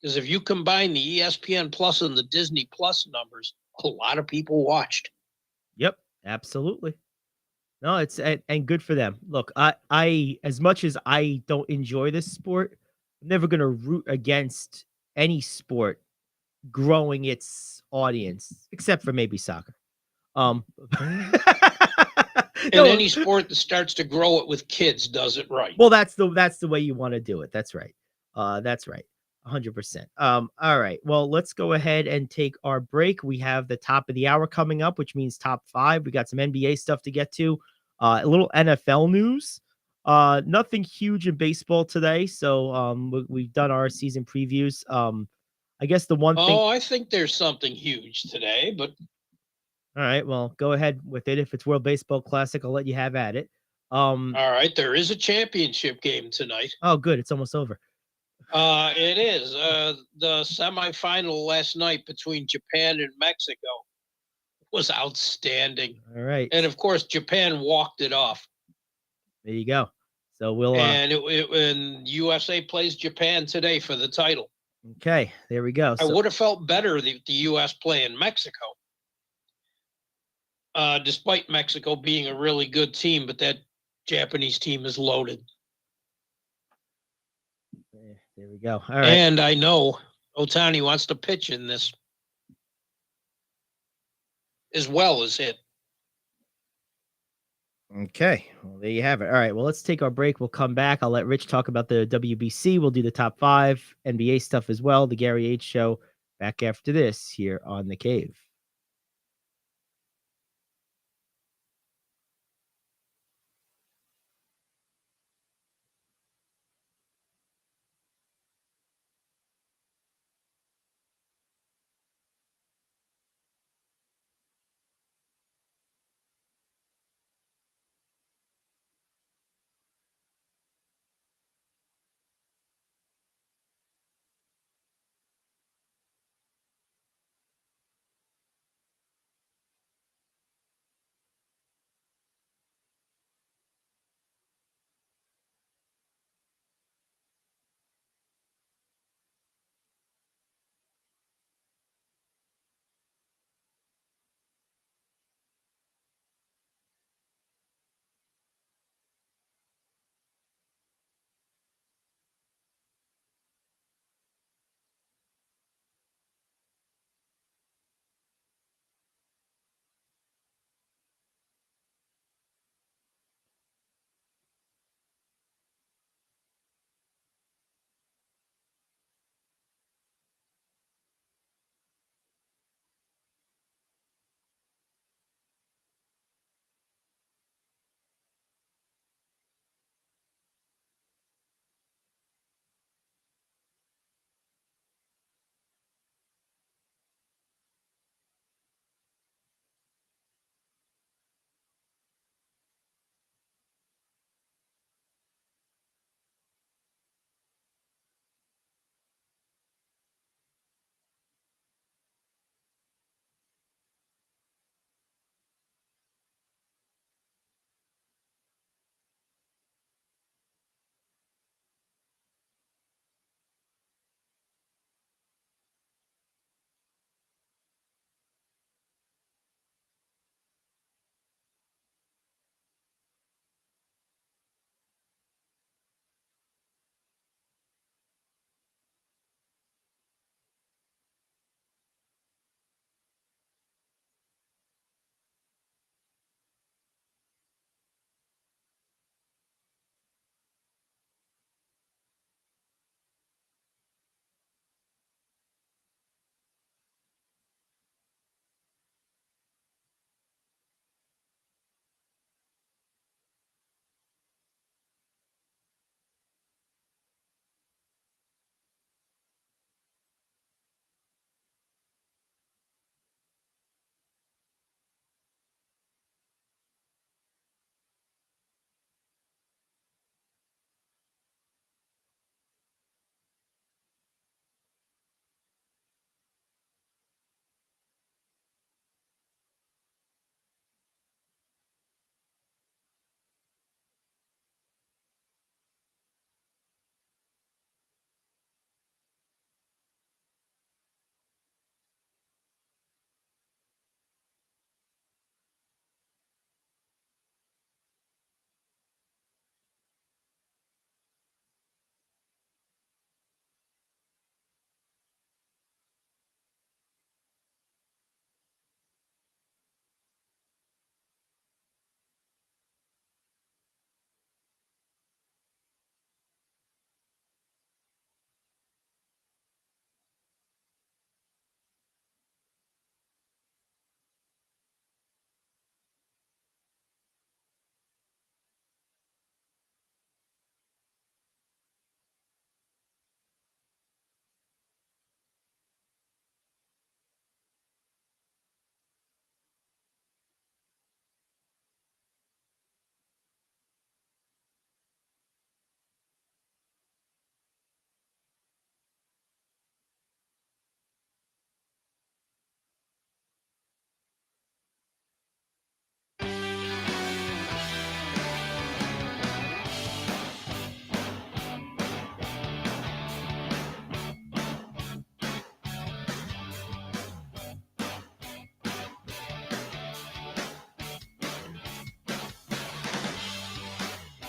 [SPEAKER 2] Because if you combine the ESPN Plus and the Disney Plus numbers, a lot of people watched.
[SPEAKER 1] Yep, absolutely. No, it's and good for them. Look, I as much as I don't enjoy this sport, I'm never going to root against any sport growing its audience, except for maybe soccer.
[SPEAKER 2] And any sport that starts to grow it with kids does it right.
[SPEAKER 1] Well, that's the way you want to do it. That's right. That's right. 100%. All right. Well, let's go ahead and take our break. We have the top of the hour coming up, which means top 5. We got some NBA stuff to get to. A little NFL news. Nothing huge in baseball today. So we've done our season previews. I guess the one thing.
[SPEAKER 2] Oh, I think there's something huge today, but
[SPEAKER 1] All right. Well, go ahead with it. If it's World Baseball Classic, I'll let you have at it.
[SPEAKER 2] all right, there is a championship game tonight.
[SPEAKER 1] Oh, good. It's almost over.
[SPEAKER 2] It is the semifinal last night between Japan and Mexico was outstanding.
[SPEAKER 1] All right.
[SPEAKER 2] And of course, Japan walked it off.
[SPEAKER 1] There you go. So we'll
[SPEAKER 2] and USA plays Japan today for the title.
[SPEAKER 1] Okay, there we go.
[SPEAKER 2] I would have felt better the US playing Mexico. Despite Mexico being a really good team, but that Japanese team is loaded.
[SPEAKER 1] There we go. All right.
[SPEAKER 2] And I know Otani wants to pitch in this as well as hit.
[SPEAKER 1] Okay. Well, there you have it. All right. Well, let's take our break. We'll come back. I'll let Rich talk about the WBC. We'll do the top 5 NBA stuff as well. The Gary Ayd Show back after this here on The Cave.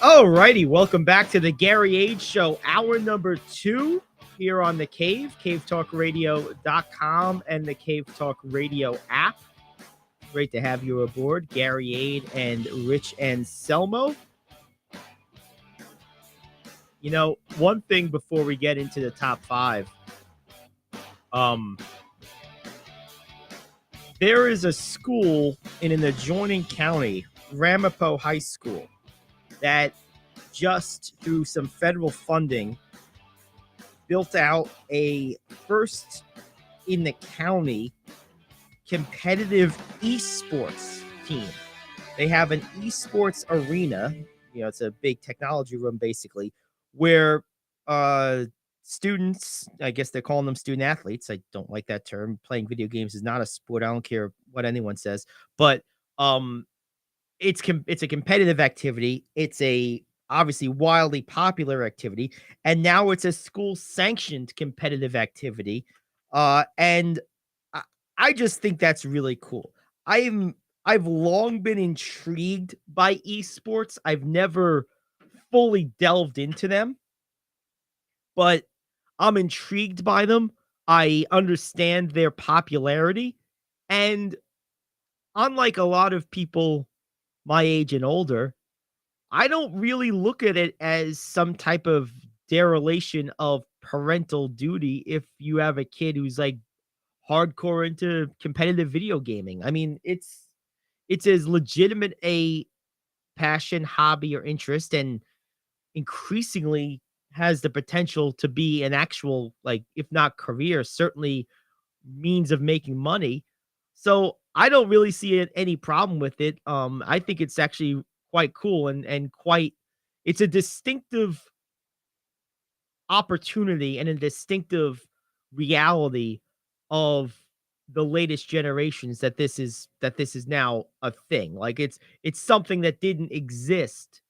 [SPEAKER 1] All righty, welcome back to the Gary Ayd Show, hour number 2 here on the Cave, cavetalkradio.com and the Cave Talk Radio app. Great to have you aboard, Gary Ayd and Rich Anselmo. You know, one thing before we get into the top 5, there is a school in an adjoining county, Ramapo High School, that just through some federal funding built out a first in the county competitive esports team. They have an esports arena, you know, it's a big technology room basically, where students, I guess they're calling them student athletes. I don't like that term. Playing video games is not a sport. I don't care what anyone says, but it's a competitive activity. It's a obviously wildly popular activity, and now it's a school sanctioned competitive activity. And I just think that's really cool. I've long been intrigued by esports. I've never fully delved into them, but I'm intrigued by them. I understand their popularity, and unlike a lot of people my age and older, I don't really look at it as some type of dereliction of parental duty if you have a kid who's like hardcore into competitive video gaming. I mean, it's as legitimate a passion, hobby, or interest, and increasingly has the potential to be an actual, like, if not career, certainly means of making money. So I don't really see any problem with it. I think it's actually quite cool and quite, it's a distinctive opportunity and a distinctive reality of the latest generations that this is now a thing. Like it's something that didn't exist,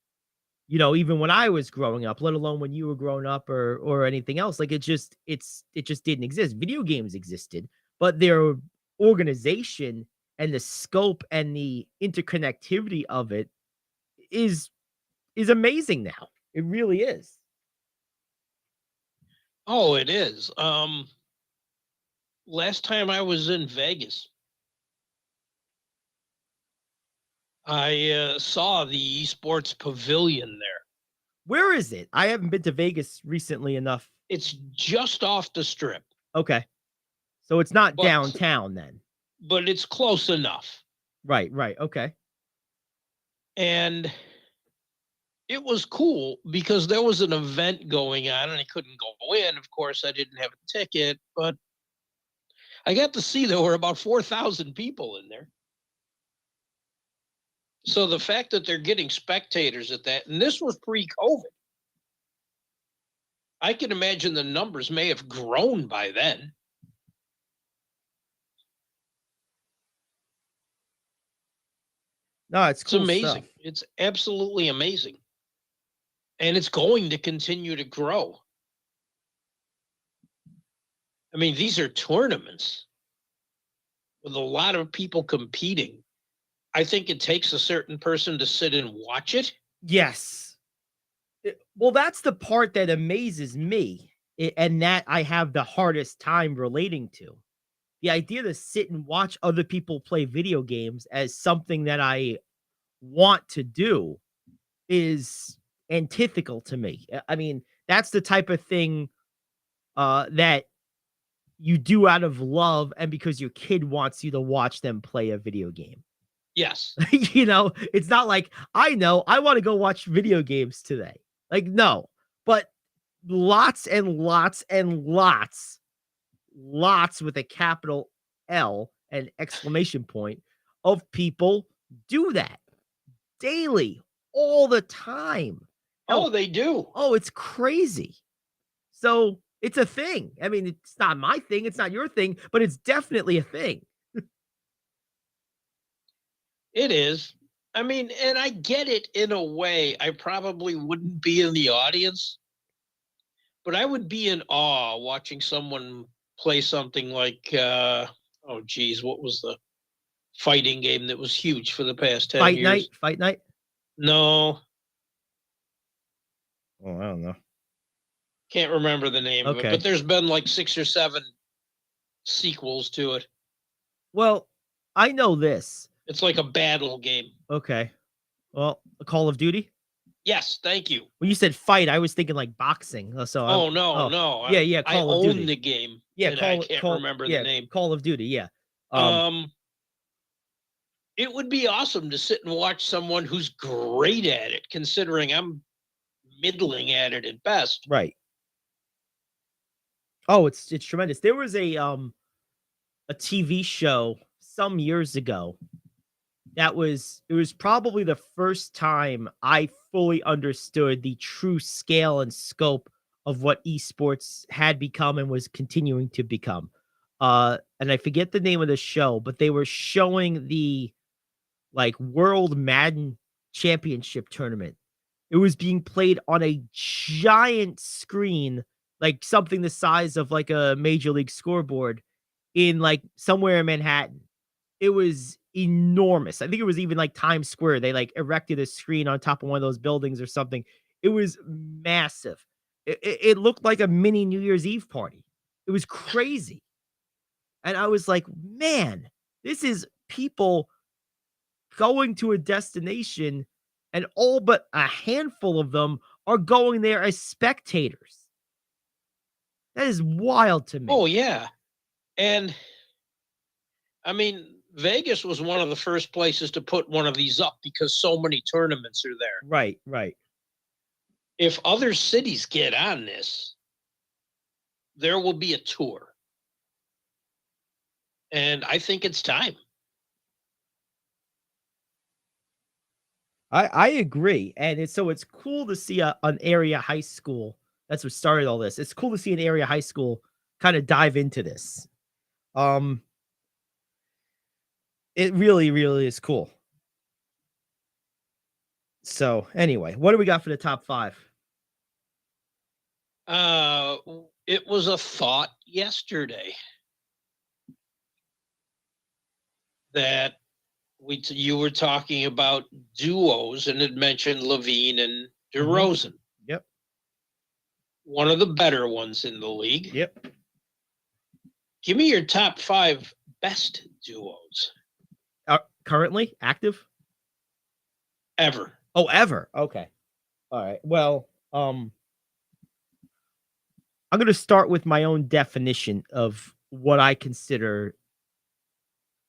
[SPEAKER 1] you know, even when I was growing up, let alone when you were growing up or anything else. Like it just didn't exist. Video games existed, but their organization and the scope and the interconnectivity of it is amazing now. It really is.
[SPEAKER 2] Oh, it is. Last time I was in Vegas, I saw the esports pavilion there.
[SPEAKER 1] Where is it? I haven't been to Vegas recently enough.
[SPEAKER 2] It's just off the strip.
[SPEAKER 1] Okay. So it's not
[SPEAKER 2] But-
[SPEAKER 1] downtown then.
[SPEAKER 2] But it's close enough.
[SPEAKER 1] Right. Okay.
[SPEAKER 2] And it was cool because there was an event going on and I couldn't go in. Of course, I didn't have a ticket, but I got to see there were about 4,000 people in there. So the fact that they're getting spectators at that, and this was pre-COVID, I can imagine the numbers may have grown by then.
[SPEAKER 1] No, it's cool
[SPEAKER 2] amazing.
[SPEAKER 1] stuff.
[SPEAKER 2] It's absolutely amazing. And it's going to continue to grow. I mean, these are tournaments with a lot of people competing. I think it takes a certain person to sit and watch it.
[SPEAKER 1] Yes. Well, that's the part that amazes me, and that I have the hardest time relating to. The idea to sit and watch other people play video games as something that I want to do is antithetical to me. I mean, that's the type of thing that you do out of love and because your kid wants you to watch them play a video game.
[SPEAKER 2] Yes.
[SPEAKER 1] You know, it's not like I know I want to go watch video games today. Like, no, but lots and lots and lots with a capital L and exclamation point of people do that daily, all the time.
[SPEAKER 2] Oh, they do.
[SPEAKER 1] Oh, it's crazy. So it's a thing. I mean, it's not my thing. It's not your thing, but it's definitely a thing.
[SPEAKER 2] It is. I mean, and I get it in a way. I probably wouldn't be in the audience, but I would be in awe watching someone play something like, oh, geez, what was the fighting game that was huge for the past 10 years?
[SPEAKER 1] Fight Night?
[SPEAKER 2] No.
[SPEAKER 1] Oh, I don't know.
[SPEAKER 2] Can't remember the name of it,
[SPEAKER 1] Okay.
[SPEAKER 2] but there's been like 6 or 7 sequels to it.
[SPEAKER 1] Well, I know this.
[SPEAKER 2] It's like a battle game.
[SPEAKER 1] Okay. Well, Call of Duty.
[SPEAKER 2] Yes, thank you.
[SPEAKER 1] When you said fight, I was thinking like boxing. So
[SPEAKER 2] Oh no, no.
[SPEAKER 1] Yeah, yeah.
[SPEAKER 2] I
[SPEAKER 1] Call of
[SPEAKER 2] own
[SPEAKER 1] Duty.
[SPEAKER 2] the game.
[SPEAKER 1] Yeah,
[SPEAKER 2] and I can't remember the name.
[SPEAKER 1] Call of Duty. Yeah.
[SPEAKER 2] It would be awesome to sit and watch someone who's great at it, considering I'm middling at it at best.
[SPEAKER 1] Right. Oh, it's tremendous. There was a TV show some years ago it was probably the first time I fully understood the true scale and scope of what esports had become and was continuing to become. And I forget the name of the show, but they were showing the like World Madden Championship tournament. It was being played on a giant screen, like something the size of like a major league scoreboard in like somewhere in Manhattan. It was enormous. I think it was even like Times Square. They like erected a screen on top of one of those buildings or something. It was massive. It looked like a mini New Year's Eve party. It was crazy. And I was like, man, this is people going to a destination and all but a handful of them are going there as spectators. That is wild to me.
[SPEAKER 2] Oh yeah. And I mean, Vegas was one of the first places to put one of these up because so many tournaments are there.
[SPEAKER 1] Right, right.
[SPEAKER 2] If other cities get on this, there will be a tour. And I think it's time.
[SPEAKER 1] I agree. And it's cool to see an area high school. That's what started all this. It's cool to see an area high school kind of dive into this. It really, really is cool. So anyway, what do we got for the top 5?
[SPEAKER 2] It was a thought yesterday that you were talking about duos and had mentioned Levine and DeRozan.
[SPEAKER 1] Yep.
[SPEAKER 2] One of the better ones in the league.
[SPEAKER 1] Yep.
[SPEAKER 2] Give me your top 5 best duos.
[SPEAKER 1] Currently active?
[SPEAKER 2] Ever.
[SPEAKER 1] Oh, ever. Okay. All right. Well, I'm going to start with my own definition of what I consider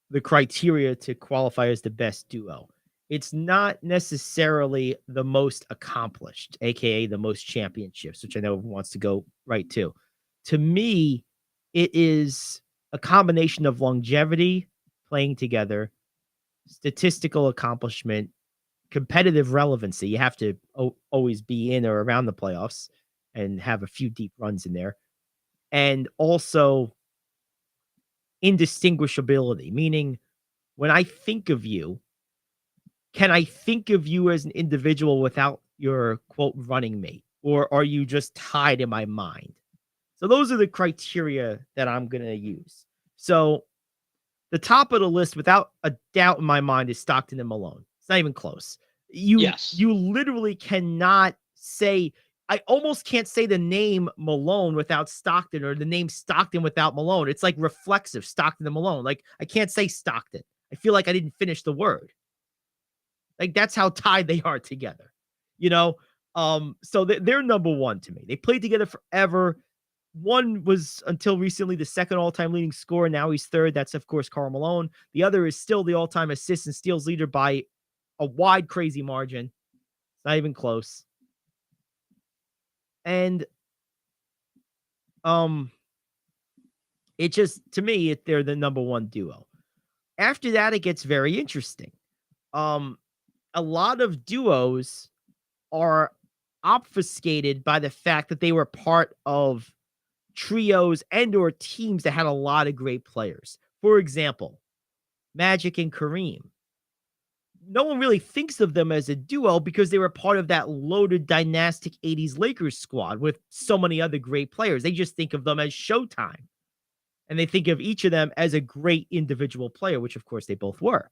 [SPEAKER 1] the criteria to qualify as the best duo. It's not necessarily the most accomplished, aka the most championships, which I know everyone wants to go right to. To me, it is a combination of longevity, playing together, statistical accomplishment, competitive relevancy. You have to always be in or around the playoffs and have a few deep runs in there. And also indistinguishability, meaning when I think of you, can I think of you as an individual without your quote running mate? Or are you just tied in my mind? So those are the criteria that I'm going to use. So the top of the list, without a doubt in my mind, is Stockton and Malone. It's not even close. You literally cannot say, I almost can't say the name Malone without Stockton or the name Stockton without Malone. It's like reflexive, Stockton and Malone. Like I can't say Stockton. I feel like I didn't finish the word. Like that's how tied they are together, you know? So they're number one to me. They played together forever. One was until recently the second all-time leading scorer. Now he's third. That's of course Karl Malone. The other is still the all-time assists and steals leader by a wide, crazy margin. It's not even close. And it just, to me, they're the number one duo. After that, it gets very interesting. A lot of duos are obfuscated by the fact that they were part of trios and or teams that had a lot of great players. For example, Magic and Kareem. No one really thinks of them as a duo because they were part of that loaded dynastic 80s Lakers squad with so many other great players. They just think of them as Showtime. And they think of each of them as a great individual player, which of course they both were.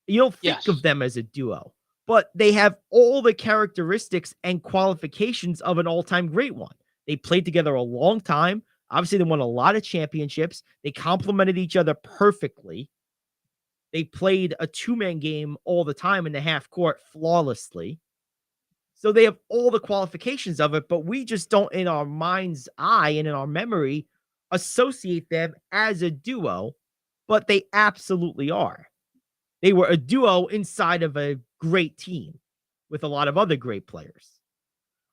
[SPEAKER 1] You don't think of them as a duo. but they have all the characteristics and qualifications of an all-time great one. They played together a long time. Obviously, they won a lot of championships. They complemented each other perfectly. They played a two-man game all the time in the half court flawlessly. So they have all the qualifications of it, but we just don't, in our mind's eye and in our memory, associate them as a duo, but they absolutely are. They were a duo inside of a great team with a lot of other great players.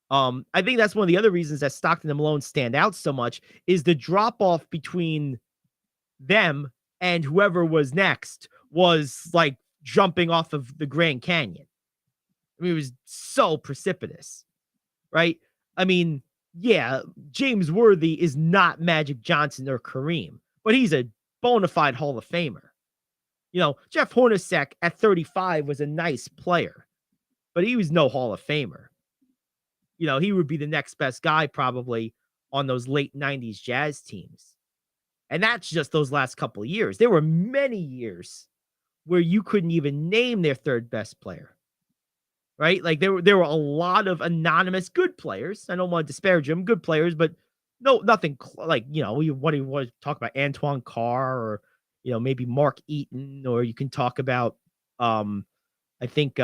[SPEAKER 1] I think that's one of the other reasons that Stockton and Malone stand out so much is the drop off between them and whoever was next was like jumping off of the Grand Canyon. I mean, it was so precipitous, right? I mean, yeah, James Worthy is not Magic Johnson or Kareem, but he's a bona fide Hall of Famer. You know, Jeff Hornacek at 35 was a nice player, but he was no Hall of Famer. You know, he would be the next best guy probably on those late 90s Jazz teams. And that's just those last couple of years. There were many years where you couldn't even name their third best player. Right? Like there were a lot of anonymous good players. I don't want to disparage them, good players, but nothing like, you know, you want to talk about Antoine Carr or, you know, maybe Mark Eaton, or you can talk about I think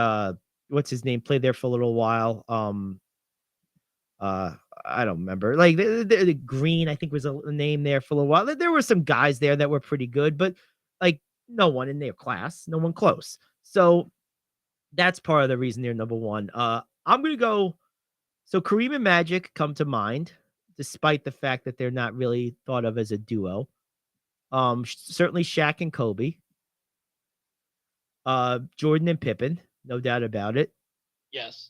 [SPEAKER 1] what's his name, played there for a little while. I don't remember. Like the Green, I think was a name there for a little while. There were some guys there that were pretty good, but like no one in their class, no one close. So that's part of the reason they're number one. I'm going to go. So Kareem and Magic come to mind, despite the fact that they're not really thought of as a duo. Certainly Shaq and Kobe. Jordan and Pippen, no doubt about it.
[SPEAKER 2] Yes.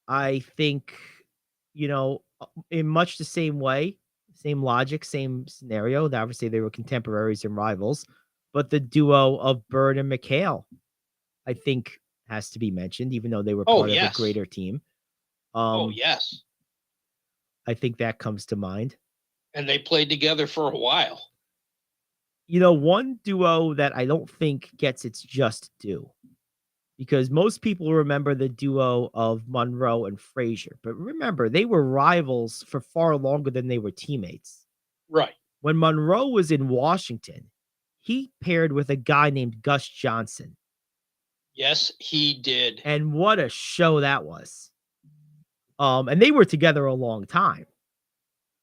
[SPEAKER 1] I think, you know, in much the same way, same logic, same scenario. Obviously, they were contemporaries and rivals, but the duo of Bird and McHale, I think, has to be mentioned, even though they were part of a greater team.
[SPEAKER 2] Yes.
[SPEAKER 1] I think that comes to mind.
[SPEAKER 2] And they played together for a while.
[SPEAKER 1] You know, one duo that I don't think gets its just due, because most people remember the duo of Monroe and Frazier. But remember, they were rivals for far longer than they were teammates.
[SPEAKER 2] Right.
[SPEAKER 1] When Monroe was in Washington, he paired with a guy named Gus Johnson.
[SPEAKER 2] Yes, he did.
[SPEAKER 1] And what a show that was. And they were together a long time.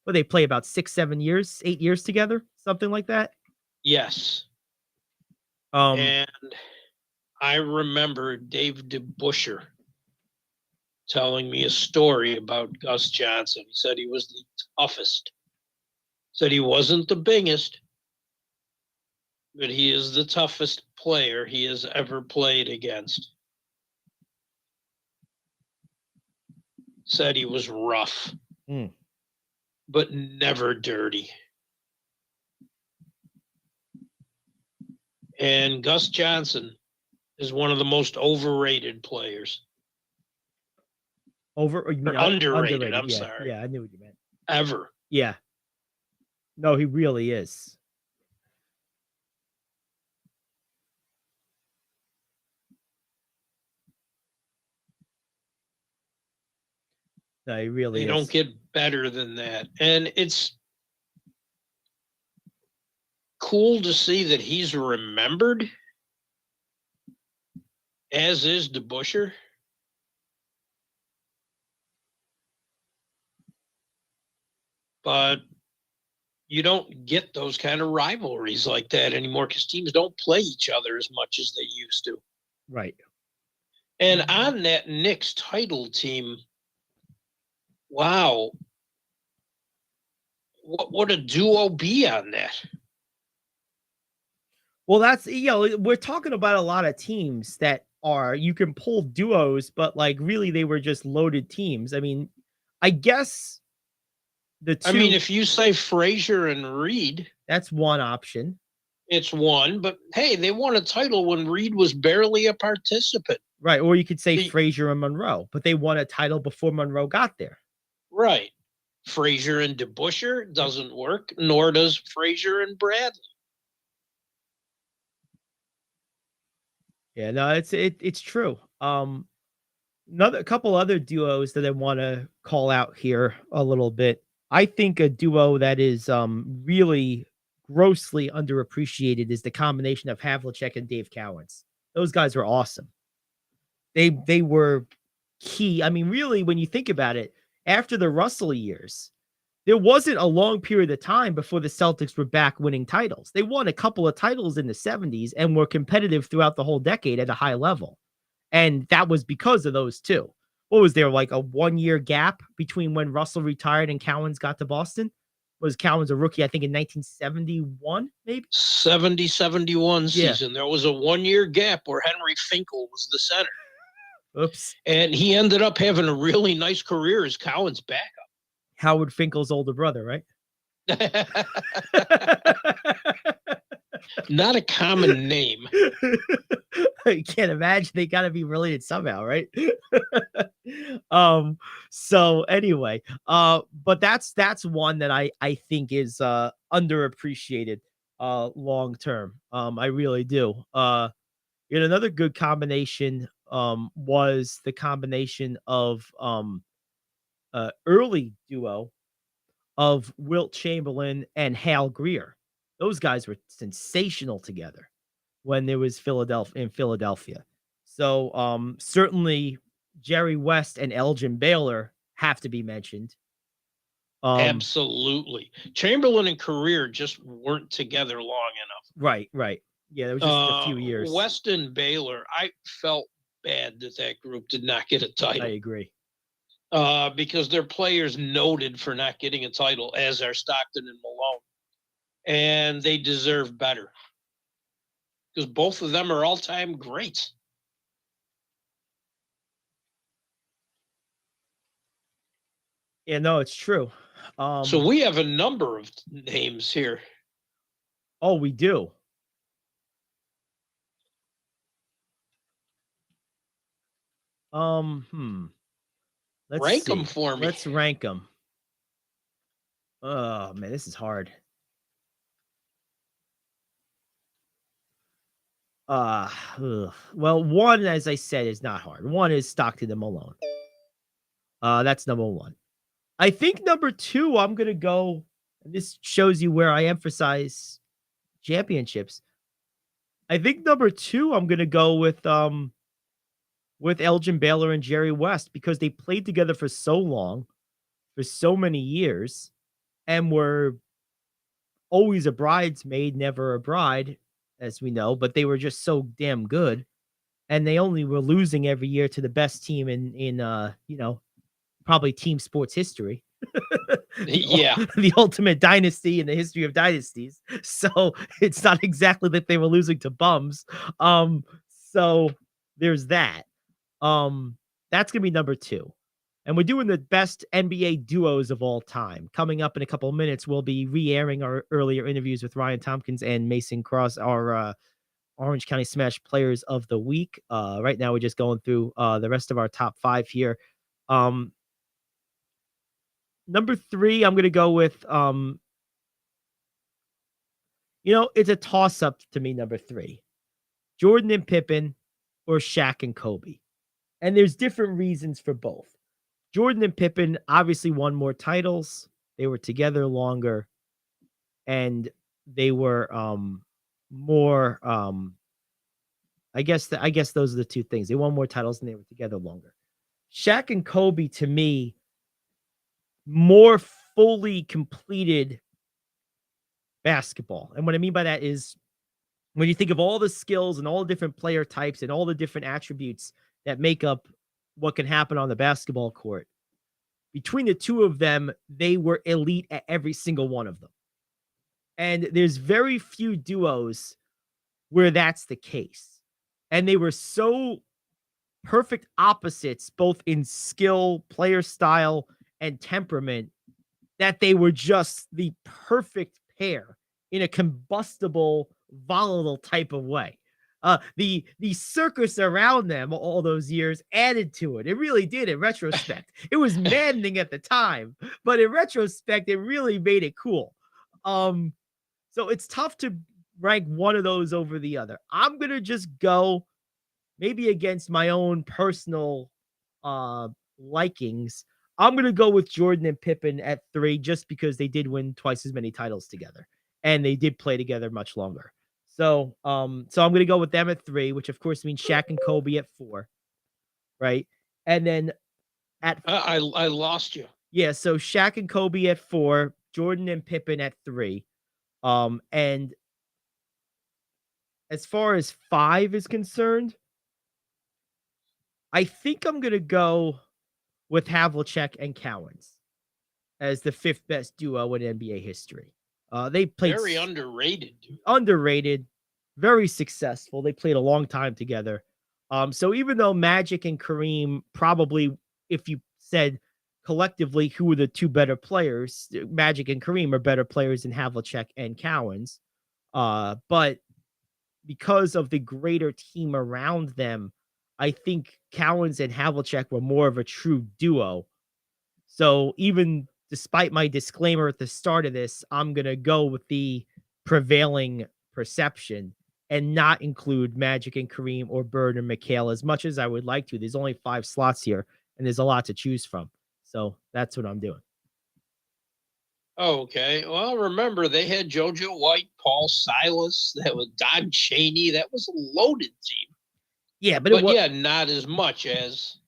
[SPEAKER 1] Well, they play about 8 years together, something like that.
[SPEAKER 2] Yes. And I remember Dave DeBuscher telling me a story about Gus Johnson. He said he was the toughest. Said he wasn't the biggest, but he is the toughest player he has ever played against. Said he was rough, but never dirty. And Gus Johnson is one of the most overrated players.
[SPEAKER 1] Underrated.
[SPEAKER 2] I'm sorry.
[SPEAKER 1] Yeah, I knew what you meant.
[SPEAKER 2] Ever.
[SPEAKER 1] Yeah. No, he really is. No, he really is.
[SPEAKER 2] They don't get better than that. And it's cool to see that he's remembered, as is DeBuscher. But you don't get those kind of rivalries like that anymore because teams don't play each other as much as they used to.
[SPEAKER 1] Right.
[SPEAKER 2] And on that Knicks title team, wow, what would a duo be on that?
[SPEAKER 1] Well, that's, you know, we're talking about a lot of teams that are, you can pull duos, but like really they were just loaded teams. I mean, I guess
[SPEAKER 2] if you say Frazier and Reed,
[SPEAKER 1] that's one option.
[SPEAKER 2] It's one, but hey, they won a title when Reed was barely a participant.
[SPEAKER 1] Right. Or you could say Frazier and Monroe, but they won a title before Monroe got there.
[SPEAKER 2] Right. Frazier and DeBuscher doesn't work, nor does Frazier and Bradley.
[SPEAKER 1] Yeah, no, it's true. A couple other duos that I want to call out here a little bit. I think a duo that is really grossly underappreciated is the combination of Havlicek and Dave Cowens. Those guys were awesome. They were key. I mean, really, when you think about it, after the Russell years, there wasn't a long period of time before the Celtics were back winning titles. They won a couple of titles in the 70s and were competitive throughout the whole decade at a high level. And that was because of those two. What was there, like a 1-year gap between when Russell retired and Cowens got to Boston? Was Cowens a rookie, I think, in 1971, maybe?
[SPEAKER 2] 70-71 season. There was a 1-year gap where Henry Finkel was the center.
[SPEAKER 1] Oops.
[SPEAKER 2] And he ended up having a really nice career as Cowens' backup.
[SPEAKER 1] Howard Finkel's older brother, right?
[SPEAKER 2] Not a common name.
[SPEAKER 1] I can't imagine. They got to be related somehow, right? So anyway, but that's one that I think is underappreciated long term. I really do. Another good combination was the combination of early duo of Wilt Chamberlain and Hal Greer. Those guys were sensational together when there was Philadelphia. So certainly Jerry West and Elgin Baylor have to be mentioned.
[SPEAKER 2] Absolutely. Chamberlain and Greer just weren't together long enough.
[SPEAKER 1] Right. Yeah, there was just a few years.
[SPEAKER 2] West and Baylor, I felt bad that group did not get a title.
[SPEAKER 1] I agree.
[SPEAKER 2] Because their players noted for not getting a title, as are Stockton and Malone. And they deserve better. Because both of them are all-time greats.
[SPEAKER 1] Yeah, no, it's true.
[SPEAKER 2] So we have a number of names here.
[SPEAKER 1] Oh, we do. Let's
[SPEAKER 2] rank
[SPEAKER 1] see.
[SPEAKER 2] them for me.
[SPEAKER 1] Let's rank them. Oh, man, this is hard. Well, one, as I said, is not hard. One is Stockton and Malone. That's number one. I think number two, I'm going to go, and this shows you where I emphasize championships. I think number two, I'm going to go with Elgin Baylor and Jerry West, because they played together for so long, for so many years, and were always a bridesmaid, never a bride, as we know, but they were just so damn good. And they only were losing every year to the best team in probably team sports history.
[SPEAKER 2] Yeah.
[SPEAKER 1] The ultimate dynasty in the history of dynasties. So it's not exactly that they were losing to bums. So there's that. That's going to be number two. And we're doing the best NBA duos of all time. Coming up in a couple of minutes, we'll be re-airing our earlier interviews with Ryan Tompkins and Mason Cross, our Orange County Smash Players of the Week. Right now, we're just going through the rest of our top five here. Number three, I'm going to go with, it's a toss-up to me, number three. Jordan and Pippen or Shaq and Kobe. And there's different reasons for both. Jordan and Pippen obviously won more titles. They were together longer. And they were more, I guess those are the two things. They won more titles and they were together longer. Shaq and Kobe, to me, more fully completed basketball. And what I mean by that is, when you think of all the skills and all the different player types and all the different attributes that make up what can happen on the basketball court, between the two of them, they were elite at every single one of them. And there's very few duos where that's the case. And they were so perfect opposites, both in skill, player style, and temperament, that they were just the perfect pair in a combustible, volatile type of way. The circus around them all those years added to it. It really did in retrospect. It was maddening at the time, but in retrospect, it really made it cool. So it's tough to rank one of those over the other. I'm going to just go maybe against my own personal likings, I'm gonna go with Jordan and Pippen at 3, just because they did win twice as many titles together, and they did play together much longer. So, I'm gonna go with them at 3, which of course means Shaq and Kobe at 4, right? And then at
[SPEAKER 2] I lost you.
[SPEAKER 1] yeah, so Shaq and Kobe at 4, Jordan and Pippen at 3. And as far as 5 is concerned, I think I'm gonna go with Havlicek and Cowens as the 5th best duo in NBA history. They played
[SPEAKER 2] Very underrated, dude.
[SPEAKER 1] underrated, very successful. They played a long time together. So even though Magic and Kareem probably, if you said collectively who were the 2 better players, Magic and Kareem are better players than Havlicek and Cowens. But because of the greater team around them, I think Cowens and Havlicek were more of a true duo. So even despite my disclaimer at the start of this, I'm going to go with the prevailing perception and not include Magic and Kareem or Bird and McHale as much as I would like to. There's only 5 slots here, and there's a lot to choose from. So that's what I'm doing.
[SPEAKER 2] Okay. Well, remember, they had JoJo White, Paul Silas, that was Don Chaney. That was a loaded team.
[SPEAKER 1] Yeah, but
[SPEAKER 2] yeah, not as much as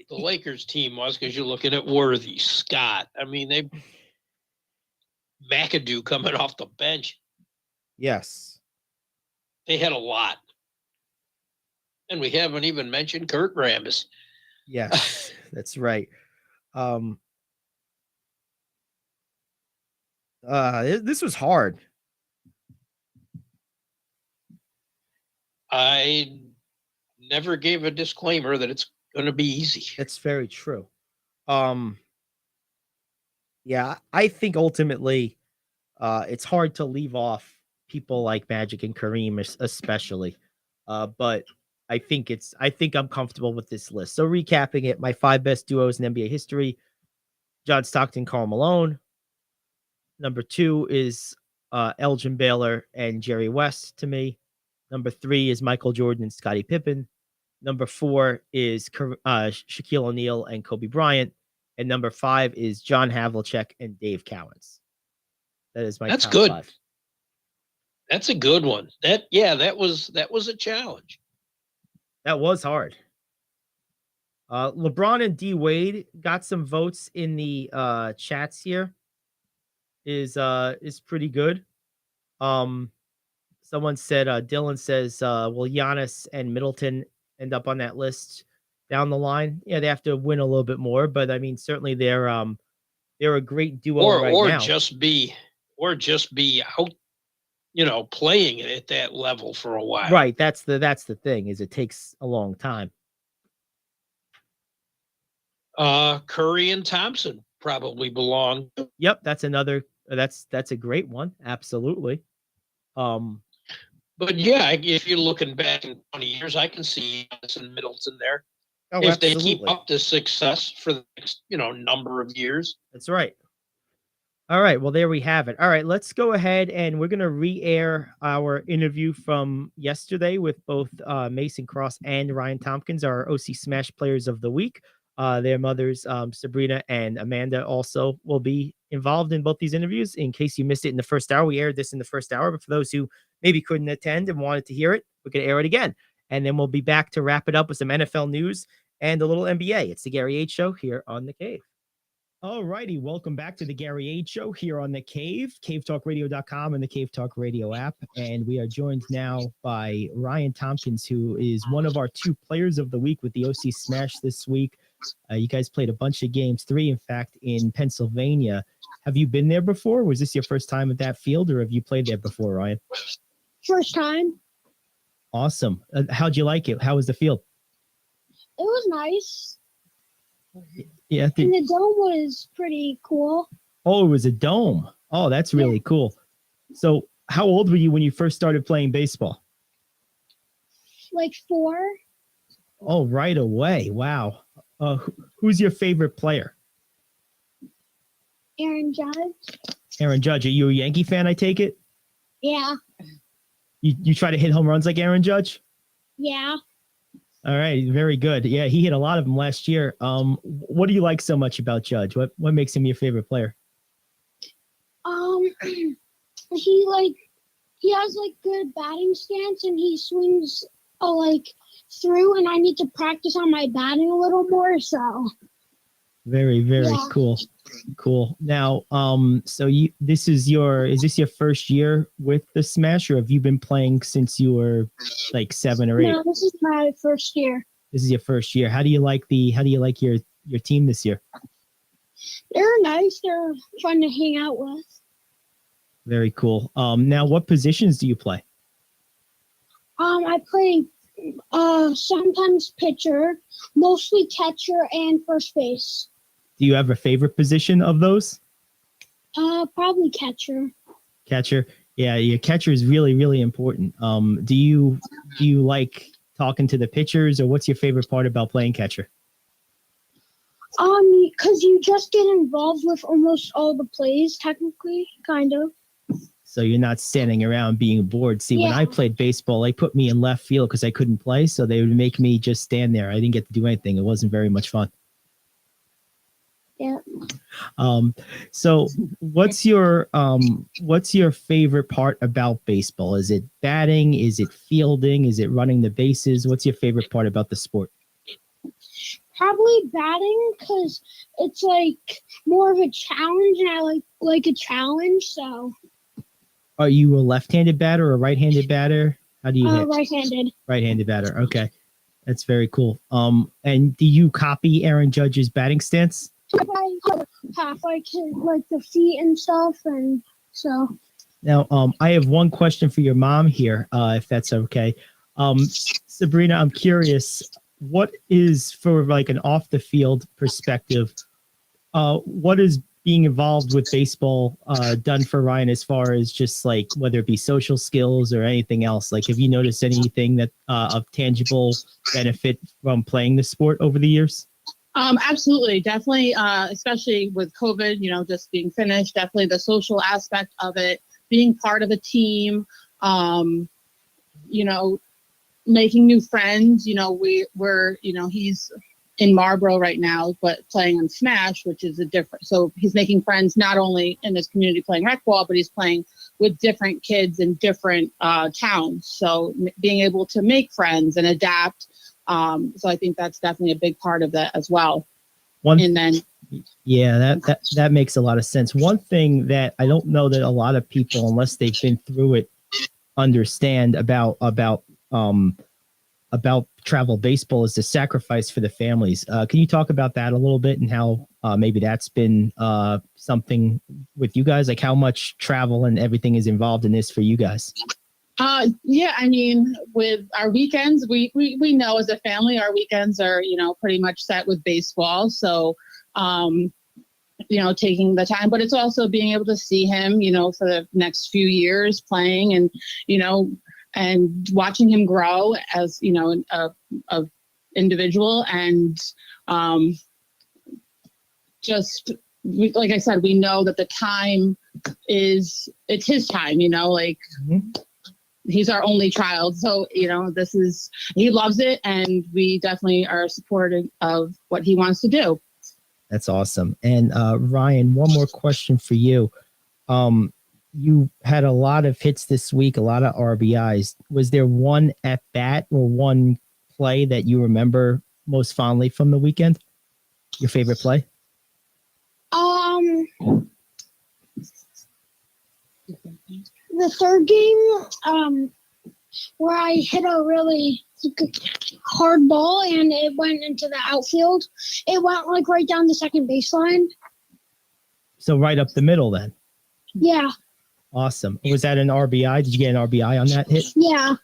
[SPEAKER 2] the Lakers team was, because you're looking at Worthy, Scott. I mean, McAdoo coming off the bench.
[SPEAKER 1] Yes.
[SPEAKER 2] They had a lot. And we haven't even mentioned Kurt Rambis.
[SPEAKER 1] Yes, that's right. This was hard.
[SPEAKER 2] I never gave a disclaimer that it's going to be easy.
[SPEAKER 1] That's very true. Yeah, I think ultimately it's hard to leave off people like Magic and Kareem especially. But I think I'm comfortable with this list. So recapping it, my 5 best duos in NBA history: John Stockton, Karl Malone. Number 2 is Elgin Baylor and Jerry West to me. Number 3 is Michael Jordan and Scottie Pippen. Number 4 is Shaquille O'Neal and Kobe Bryant. And number 5 is John Havlicek and Dave Cowens. That is my top
[SPEAKER 2] good.
[SPEAKER 1] 5.
[SPEAKER 2] That's a good one. That was a challenge.
[SPEAKER 1] That was hard. LeBron and D Wade got some votes in the chats here. Is pretty good. Someone said, Dylan says, will Giannis and Middleton end up on that list down the line? Yeah, they have to win a little bit more, but I mean, certainly they're a great duo right now.
[SPEAKER 2] Or just be out, playing it at that level for a while.
[SPEAKER 1] Right. That's the thing, is it takes a long time.
[SPEAKER 2] Curry and Thompson probably belong.
[SPEAKER 1] Yep, that's a great one. Absolutely.
[SPEAKER 2] But yeah, if you're looking back in 20 years, I can see Giannis and Middleton there.
[SPEAKER 1] Oh,
[SPEAKER 2] if
[SPEAKER 1] absolutely.
[SPEAKER 2] they keep up the success for the next, number of years.
[SPEAKER 1] That's right. All right. Well, there we have it. All right. Let's go ahead and we're going to re-air our interview from yesterday with both Mason Cross and Ryan Tompkins, our OC Smash Players of the Week. Their mothers, Sabrina and Amanda, also will be involved in both these interviews. In case you missed it in the first hour, we aired this in the first hour, but for those who maybe couldn't attend and wanted to hear it, we're going to air it again. And then we'll be back to wrap it up with some NFL news and a little NBA. It's the Gary Ayd Show here on The Cave. All righty. Welcome back to the Gary Ayd Show here on The Cave, cavetalkradio.com and the Cave Talk Radio app. And we are joined now by Ryan Tompkins, who is one of our 2 players of the week with the OC Smash this week. You guys played a bunch of games, 3, in fact, in Pennsylvania. Have you been there before? Was this your first time at that field, or have you played there before, Ryan?
[SPEAKER 3] First time.
[SPEAKER 1] Awesome. How'd you like it? How was the field?
[SPEAKER 3] It was nice.
[SPEAKER 1] Yeah.
[SPEAKER 3] And the dome was pretty cool.
[SPEAKER 1] Oh, it was a dome. Oh, that's really cool. So how old were you when you first started playing baseball?
[SPEAKER 3] Like 4.
[SPEAKER 1] Oh, right away. Wow. Who's your favorite player?
[SPEAKER 3] Aaron Judge.
[SPEAKER 1] Aaron Judge. Are you a Yankee fan, I take it?
[SPEAKER 3] Yeah.
[SPEAKER 1] You try to hit home runs like Aaron Judge?
[SPEAKER 3] Yeah.
[SPEAKER 1] All right, very good. Yeah, he hit a lot of them last year. What do you like so much about Judge? What makes him your favorite player?
[SPEAKER 3] He has like good batting stance and he swings like through, and I need to practice on my batting a little more. So
[SPEAKER 1] Very, very
[SPEAKER 3] Yeah.
[SPEAKER 1] cool. Now, so is this your first year with the Smash, or have you been playing since you were like 7 or 8?
[SPEAKER 3] no, this is my first year.
[SPEAKER 1] This is your first year. How do you like your team this year?
[SPEAKER 3] They're nice. They're fun to hang out with.
[SPEAKER 1] Very cool. Now what positions do you play?
[SPEAKER 3] I play sometimes pitcher, mostly catcher, and first base.
[SPEAKER 1] Do you have a favorite position of those?
[SPEAKER 3] Probably catcher.
[SPEAKER 1] Catcher. Yeah, your catcher is really, really important. Do you like talking to the pitchers, or what's your favorite part about playing catcher?
[SPEAKER 3] Because you just get involved with almost all the plays, technically, kind of.
[SPEAKER 1] So you're not standing around being bored. See, when
[SPEAKER 3] Yeah.
[SPEAKER 1] I played baseball, they put me in left field because I couldn't play, so they would make me just stand there. I didn't get to do anything. It wasn't very much fun.
[SPEAKER 3] Yeah.
[SPEAKER 1] So what's your favorite part about baseball? Is it batting? Is it fielding? Is it running the bases? What's your favorite part about the sport?
[SPEAKER 3] Probably batting, because it's like more of a challenge, and I like a challenge. So
[SPEAKER 1] Are you a left-handed batter or a right-handed batter? How do you hit?
[SPEAKER 3] right-handed.
[SPEAKER 1] Right-handed batter. Okay. That's very cool. And do you copy Aaron Judge's batting stance?
[SPEAKER 3] Half like the feet and stuff, and so.
[SPEAKER 1] Now, I have one question for your mom here, if that's okay. Sabrina, I'm curious, what is, for like an off the field perspective, what is being involved with baseball done for Ryan as far as just like whether it be social skills or anything else? Like, have you noticed anything that of tangible benefit from playing the sport over the years?
[SPEAKER 4] Absolutely, definitely, especially with COVID, just being finished, definitely the social aspect of it, being part of a team, making new friends. He's in Marlboro right now, but playing on Smash, which is so he's making friends not only in his community playing rec ball, but he's playing with different kids in different towns. So being able to make friends and adapt. So I think that's definitely a big part of that as well.
[SPEAKER 1] Yeah, that makes a lot of sense. One thing that I don't know that a lot of people, unless they've been through it, understand about travel baseball is the sacrifice for the families. Can you talk about that a little bit and how maybe that's been something with you guys, like how much travel and everything is involved in this for you guys?
[SPEAKER 4] Yeah, I mean, with our weekends, we know as a family, our weekends are, pretty much set with baseball. So, taking the time, but it's also being able to see him, for the next few years playing and, and watching him grow as, a individual. And like I said, we know that the time it's his time, he's our only child. So, he loves it, and we definitely are supportive of what he wants to do.
[SPEAKER 1] That's awesome. And Ryan, one more question for you. You had a lot of hits this week, a lot of RBIs. Was there one at bat or one play that you remember most fondly from the weekend? Your favorite play?
[SPEAKER 3] The third game, where I hit a really hard ball and it went into the outfield. It went like right down the second baseline.
[SPEAKER 1] So right up the middle then.
[SPEAKER 3] Yeah.
[SPEAKER 1] Awesome. Was that an RBI? Did you get an RBI on that hit?
[SPEAKER 3] Yeah.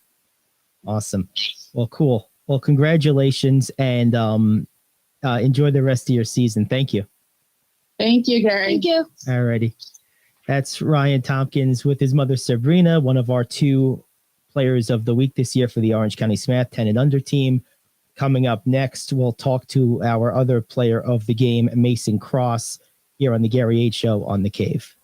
[SPEAKER 1] Awesome. Well, cool. Well, congratulations, and enjoy the rest of your season. Thank you.
[SPEAKER 4] Thank you, Gary.
[SPEAKER 3] Thank you.
[SPEAKER 1] All righty. That's Ryan Tompkins with his mother, Sabrina, one of our 2 players of the week this year for the Orange County Smash 10 and under team. Coming up next, we'll talk to our other player of the game, Mason Cross, here on the Gary Ayd Show on The Cave.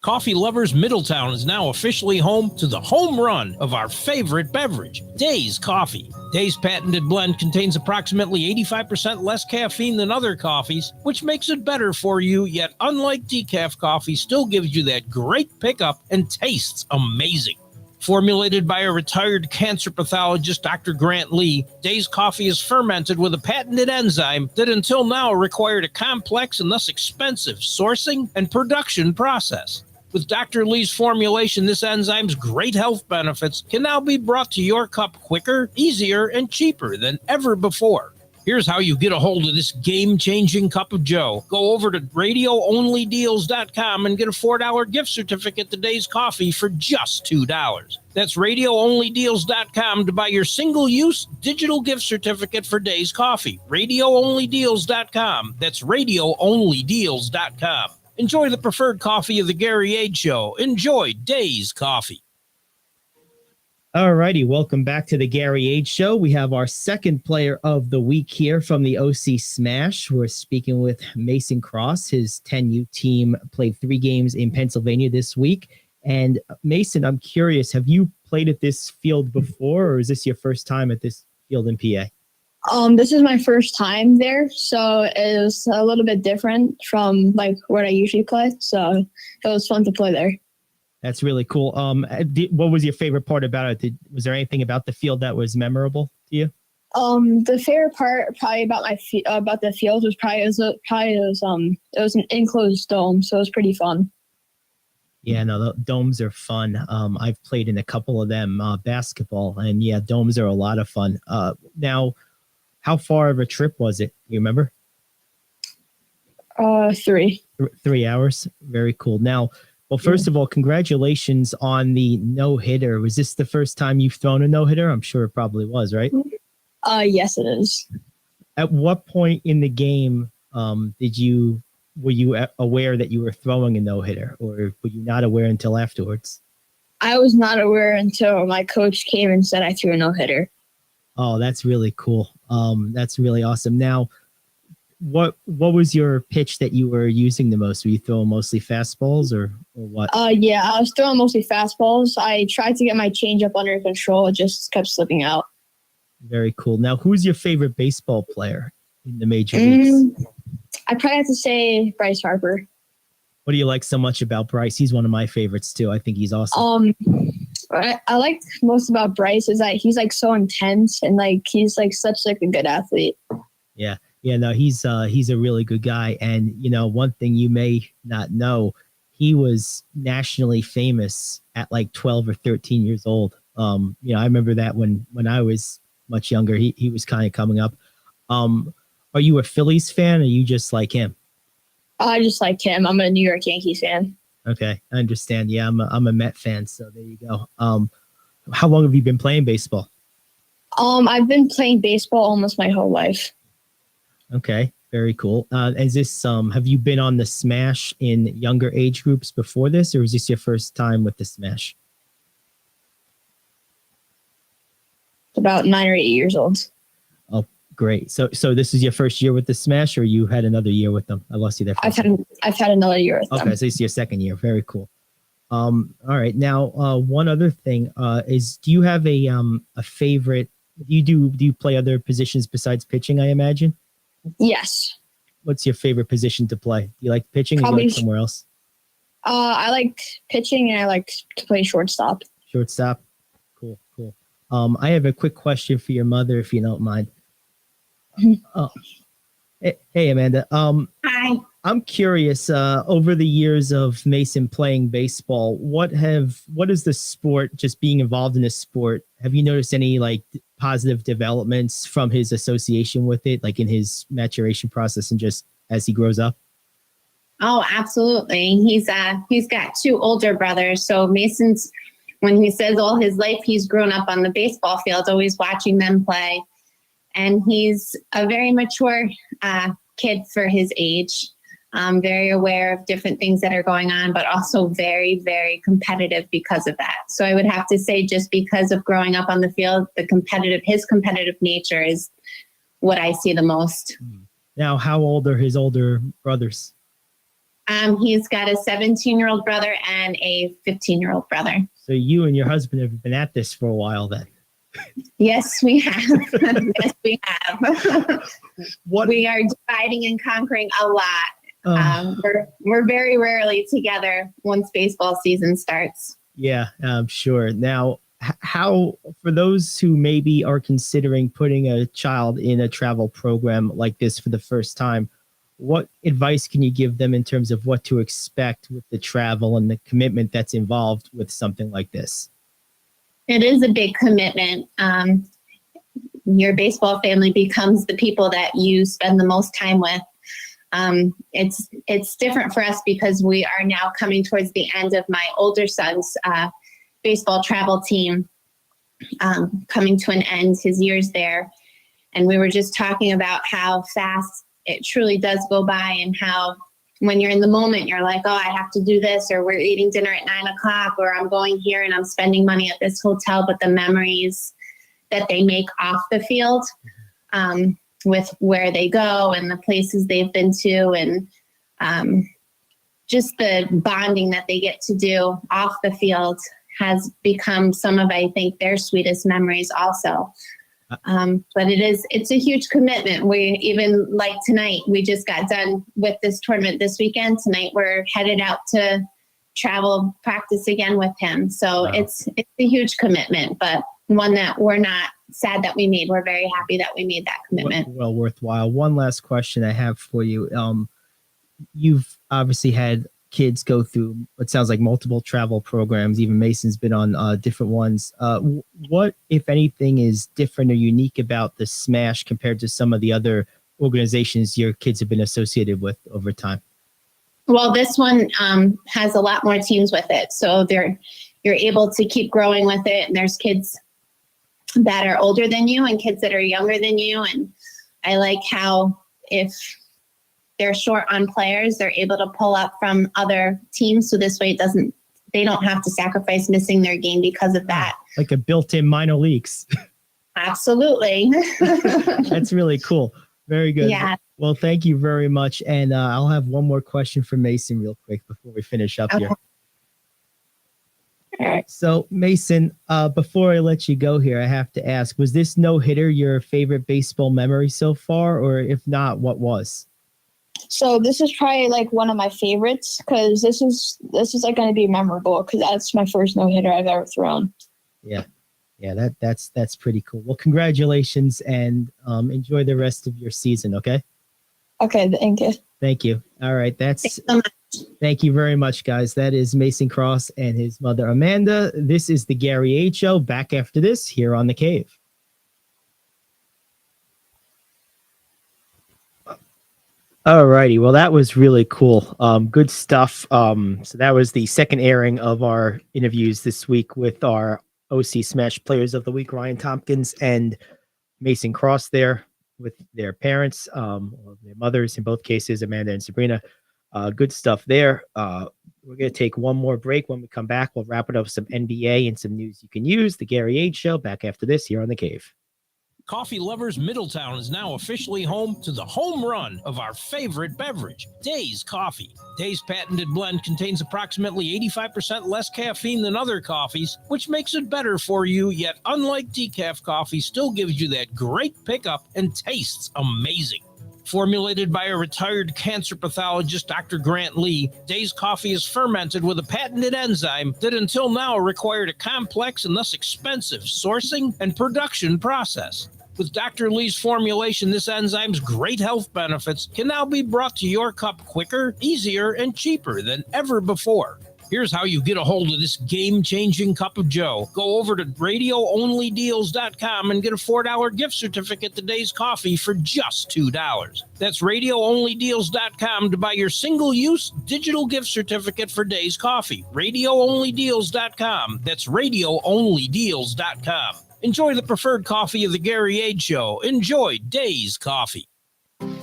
[SPEAKER 5] Coffee lovers, Middletown is now officially home to the home run of our favorite beverage, Days Coffee. Days' patented blend contains approximately 85% less caffeine than other coffees, which makes it better for you, yet unlike decaf coffee, still gives you that great pickup and tastes amazing. Formulated by a retired cancer pathologist, Dr. Grant Lee, Days Coffee is fermented with a patented enzyme that until now required a complex and thus expensive sourcing and production process. With Dr. Lee's formulation, this enzyme's great health benefits can now be brought to your cup quicker, easier, and cheaper than ever before. Here's how you get a hold of this game-changing cup of joe. Go over to radioonlydeals.com and get a $4 gift certificate to Days Coffee for just $2. That's radioonlydeals.com to buy your single-use digital gift certificate for Days Coffee. Radioonlydeals.com. That's radioonlydeals.com. Enjoy the preferred coffee of the Gary Ayd Show. Enjoy Days Coffee.
[SPEAKER 1] All righty, welcome back to the Gary Ayd Show. We have our second player of the week here from the OC Smash. We're speaking with Mason Cross. His 10U team played 3 games in Pennsylvania this week. And Mason, I'm curious, have you played at this field before, or is this your first time at this field in PA?
[SPEAKER 6] This is my first time there, so it was a little bit different from like where I usually play. So it was fun to play there.
[SPEAKER 1] That's really cool. What was your favorite part about it? Was there anything about the field that was memorable to you?
[SPEAKER 6] The favorite part probably about about the field was it was an enclosed dome, so it was pretty fun.
[SPEAKER 1] Yeah, no, the domes are fun. I've played in a couple of them, basketball, and yeah, domes are a lot of fun. Now, how far of a trip was it? You remember?
[SPEAKER 6] 3.
[SPEAKER 1] 3 hours. Very cool. Now, well, first of all, congratulations on the no-hitter. Was this the first time you've thrown a no-hitter? I'm sure it probably was, right?
[SPEAKER 6] Yes, it is.
[SPEAKER 1] At what point in the game were you aware that you were throwing a no-hitter, or were you not aware until afterwards?
[SPEAKER 6] I was not aware until my coach came and said I threw a no-hitter.
[SPEAKER 1] Oh, that's really cool. That's really awesome. Now, what was your pitch that you were using the most? Were you throwing mostly fastballs or what?
[SPEAKER 6] Yeah, I was throwing mostly fastballs. I tried to get my changeup under control. It just kept slipping out.
[SPEAKER 1] Very cool. Now, who's your favorite baseball player in the major leagues?
[SPEAKER 6] I probably have to say Bryce Harper.
[SPEAKER 1] What do you like so much about Bryce? He's one of my favorites too. I think he's awesome.
[SPEAKER 6] What I like most about Bryce is that he's like so intense and like he's like such like a good athlete.
[SPEAKER 1] Yeah. Yeah, no, he's a really good guy. And, you know, one thing you may not know, he was nationally famous at like 12 or 13 years old. You know, I remember that when I was much younger, he was kind of coming up. Are you a Phillies fan, or you just like him?
[SPEAKER 6] I just like him. I'm a New York Yankees fan.
[SPEAKER 1] Okay, I understand. Yeah, I'm a Met fan, so there you go. How long have you been playing baseball?
[SPEAKER 6] I've been playing baseball almost my whole life.
[SPEAKER 1] Okay, very cool. Is this have you been on the Smash in younger age groups before this, or is this your first time with the Smash?
[SPEAKER 6] About 9 or 8 years old.
[SPEAKER 1] Oh, great. So this is your first year with the Smash, or you had another year with them? I lost you there.
[SPEAKER 6] I've had another year with them.
[SPEAKER 1] Okay, so this is your second year. Very cool. All right. Now, one other thing is, do you have a favorite? Do you play other positions besides pitching, I imagine?
[SPEAKER 6] Yes.
[SPEAKER 1] What's your favorite position to play? Do you like pitching, or do you like somewhere else?
[SPEAKER 6] I like pitching and I like to play shortstop.
[SPEAKER 1] Shortstop. Cool. I have a quick question for your mother, if you don't mind. Hey, Amanda.
[SPEAKER 7] Hi.
[SPEAKER 1] I'm curious, over the years of Mason playing baseball, what is the sport, just being involved in this sport, have you noticed any like positive developments from his association with it, like in his maturation process and just as he grows up?
[SPEAKER 7] Oh, absolutely. He's got 2 older brothers. So Mason's, when he says all his life, he's grown up on the baseball field, always watching them play. And he's a very mature kid for his age. Very aware of different things that are going on, but also very, very competitive because of that. So I would have to say, just because of growing up on the field, his competitive nature is what I see the most.
[SPEAKER 1] Now, how old are his older brothers?
[SPEAKER 7] He's got a 17-year-old brother and a 15-year-old brother.
[SPEAKER 1] So you and your husband have been at this for a while then.
[SPEAKER 7] Yes, we have. Yes, we have.
[SPEAKER 1] What?
[SPEAKER 7] We are dividing and conquering a lot. We're very rarely together once baseball season starts.
[SPEAKER 1] Yeah, I'm sure. Now, how, for those who maybe are considering putting a child in a travel program like this for the first time, what advice can you give them in terms of what to expect with the travel and the commitment that's involved with something like this?
[SPEAKER 7] It is a big commitment. Your baseball family becomes the people that you spend the most time with. It's different for us because we are now coming towards the end of my older son's baseball travel team, coming to an end, his years there. And we were just talking about how fast it truly does go by, and how when you're in the moment, you're like, oh, I have to do this, or we're eating dinner at 9:00, or I'm going here and I'm spending money at this hotel. But the memories that they make off the field, with where they go and the places they've been to, and just the bonding that they get to do off the field has become some of, I think, their sweetest memories also. But it's a huge commitment. We even, like tonight, we just got done with this tournament this weekend. Tonight we're headed out to travel practice again with him. So wow. It's a huge commitment, but one that we're not sad that we made. We're very happy that we made that commitment.
[SPEAKER 1] Well worthwhile. One last question I have for you. You've obviously had kids go through what sounds like multiple travel programs. Even Mason's been on different ones. What, if anything, is different or unique about the Smash compared to some of the other organizations your kids have been associated with over time?
[SPEAKER 7] Well, this one has a lot more teams with it. So you're able to keep growing with it. And there's kids that are older than you and kids that are younger than you. And I like how if they're short on players, they're able to pull up from other teams. So this way they don't have to sacrifice missing their game because of that.
[SPEAKER 1] Like a built-in minor leagues.
[SPEAKER 7] Absolutely.
[SPEAKER 1] That's really cool. Very good.
[SPEAKER 7] Yeah.
[SPEAKER 1] Well, thank you very much. And I'll have one more question for Mason real quick before we finish up here.
[SPEAKER 7] All right.
[SPEAKER 1] So Mason, before I let you go here, I have to ask, was this no-hitter your favorite baseball memory so far? Or if not, what was?
[SPEAKER 6] So this is probably like one of my favorites because this is like going to be memorable because that's my first no-hitter I've ever thrown.
[SPEAKER 1] Yeah, that's pretty cool. Well, congratulations and enjoy the rest of your season. Okay.
[SPEAKER 6] Okay. Thank you.
[SPEAKER 1] Thank you. All right.
[SPEAKER 7] Thanks so much.
[SPEAKER 1] Thank you very much, guys. That is Mason Cross and his mother Amanda. This is the Gary Ayd Show. Back after this here on The Cave. All righty. Well, that was really cool. Good stuff. So that was the second airing of our interviews this week with our OC Smash Players of the Week, Ryan Tompkins and Mason Cross there with their parents, or their mothers in both cases, Amanda and Sabrina. Good stuff there. We're going to take one more break. When we come back, we'll wrap it up with some NBA and some news you can use. The Gary Ayd Show back after this here on The Cave.
[SPEAKER 5] Coffee Lovers Middletown is now officially home to the home run of our favorite beverage, Days Coffee. Days patented blend contains approximately 85% less caffeine than other coffees, which makes it better for you, yet unlike decaf coffee, still gives you that great pickup and tastes amazing. Formulated by a retired cancer pathologist, Dr. Grant Lee, Days Coffee is fermented with a patented enzyme that until now required a complex and thus expensive sourcing and production process. With Dr. Lee's formulation, this enzyme's great health benefits can now be brought to your cup quicker, easier, and cheaper than ever before. Here's how you get a hold of this game-changing cup of joe. Go over to radioonlydeals.com and get a $4 gift certificate to Days Coffee for just $2. That's radioonlydeals.com to buy your single-use digital gift certificate for Days Coffee. Radioonlydeals.com. That's radioonlydeals.com. Enjoy the preferred coffee of the Gary Ayd Show. Enjoy Days Coffee.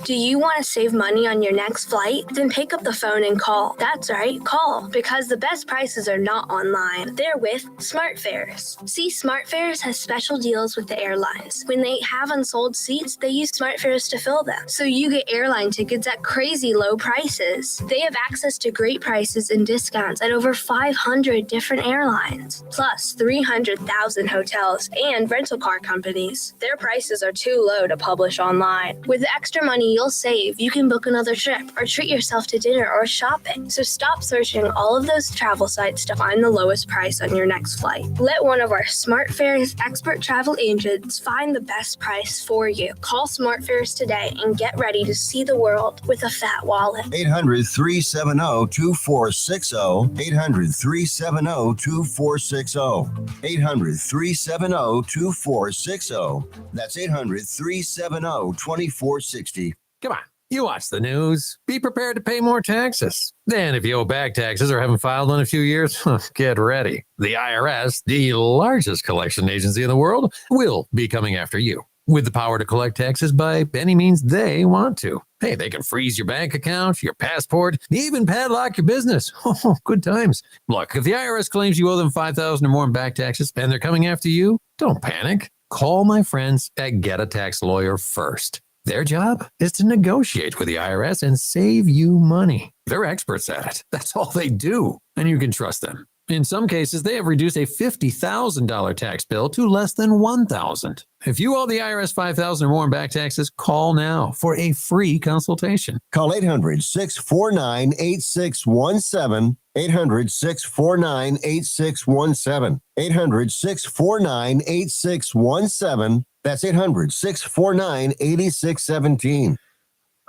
[SPEAKER 8] Do you want to save money on your next flight? Then pick up the phone and call. That's right, call. Because the best prices are not online. They're with SmartFares. See, SmartFares has special deals with the airlines. When they have unsold seats, they use SmartFares to fill them. So you get airline tickets at crazy low prices. They have access to great prices and discounts at over 500 different airlines, plus 300,000 hotels and rental car companies. Their prices are too low to publish online. With the extra money you'll save, you can book another trip or treat yourself to dinner or shopping. So stop searching all of those travel sites to find the lowest price on your next flight. Let one of our SmartFares expert travel agents find the best price for you. Call SmartFares today and get ready to see the world with a fat wallet.
[SPEAKER 9] 800-370-2460. 800-370-2460. 800-370-2460. That's 800-370-2460.
[SPEAKER 10] Come on, you watch the news. Be prepared to pay more taxes. Then if you owe back taxes or haven't filed in a few years, get ready. The IRS, the largest collection agency in the world, will be coming after you with the power to collect taxes by any means they want to. Hey, they can freeze your bank account, your passport, even padlock your business. Oh, good times. Look, if the IRS claims you owe them $5,000 or more in back taxes and they're coming after you, don't panic. Call my friends at Get a Tax Lawyer first. Their job is to negotiate with the IRS and save you money. They're experts at it. That's all they do, and you can trust them. In some cases, they have reduced a $50,000 tax bill to less than $1,000. If you owe the IRS $5,000 or more in back taxes, call now for a free consultation.
[SPEAKER 9] Call 800-649-8617. 800-649-8617. 800-649-8617. That's 800-649-8617.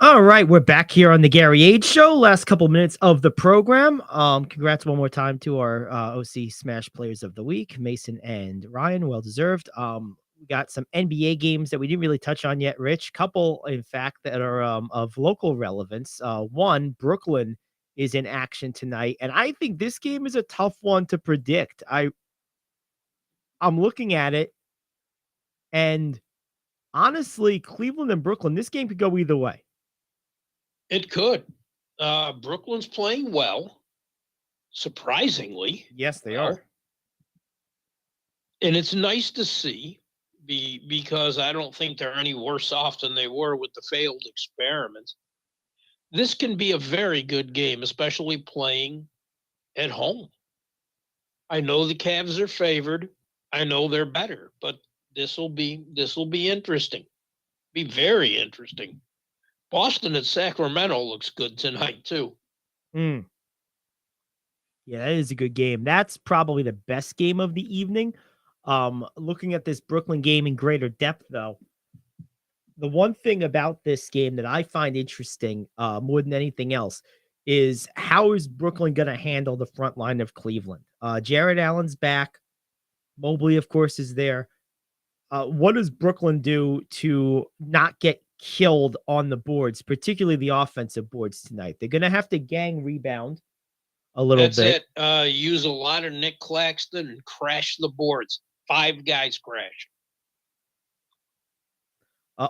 [SPEAKER 1] All right, we're back here on the Gary Ayd Show. Last couple minutes of the program. Congrats one more time to our OC Smash Players of the Week, Mason and Ryan. Well deserved. We got some NBA games that we didn't really touch on yet, Rich. Couple, in fact, that are of local relevance. One, Brooklyn is in action tonight, and I think this game is a tough one to predict. I'm looking at it, and honestly, Cleveland and Brooklyn, this game could go either way.
[SPEAKER 2] It could. Brooklyn's playing well, surprisingly.
[SPEAKER 1] Yes, they are.
[SPEAKER 2] And it's nice to see because I don't think they're any worse off than they were with the failed experiments. This can be a very good game, especially playing at home. I know the Cavs are favored. I know they're better, but this will be interesting. Be very interesting. Boston at Sacramento looks good tonight too.
[SPEAKER 1] Yeah, that is a good game. That's probably the best game of the evening. Looking at this Brooklyn game in greater depth, though, the one thing about this game that I find interesting more than anything else is how is Brooklyn going to handle the front line of Cleveland? Jared Allen's back. Mobley, of course, is there. What does Brooklyn do to not get killed on the boards, particularly the offensive boards tonight? They're going to have to gang rebound a little bit.
[SPEAKER 2] That's it. Use a lot of Nick Claxton and crash the boards. 5 guys crash.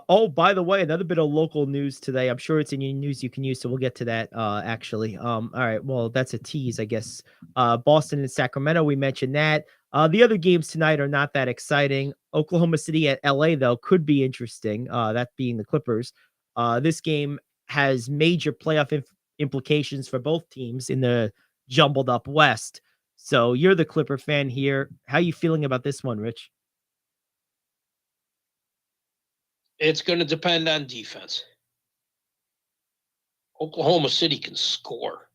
[SPEAKER 1] Oh, by the way, another bit of local news today. I'm sure it's in your news you can use, so we'll get to that actually. All right, well, that's a tease, I guess. Boston and Sacramento, we mentioned that. The other games tonight are not that exciting. Oklahoma City at LA, though, could be interesting, that being the Clippers. This game has major playoff implications for both teams in the jumbled up West. So you're the Clipper fan here. How are you feeling about this one, Rich?
[SPEAKER 2] It's going to depend on defense. Oklahoma City can score.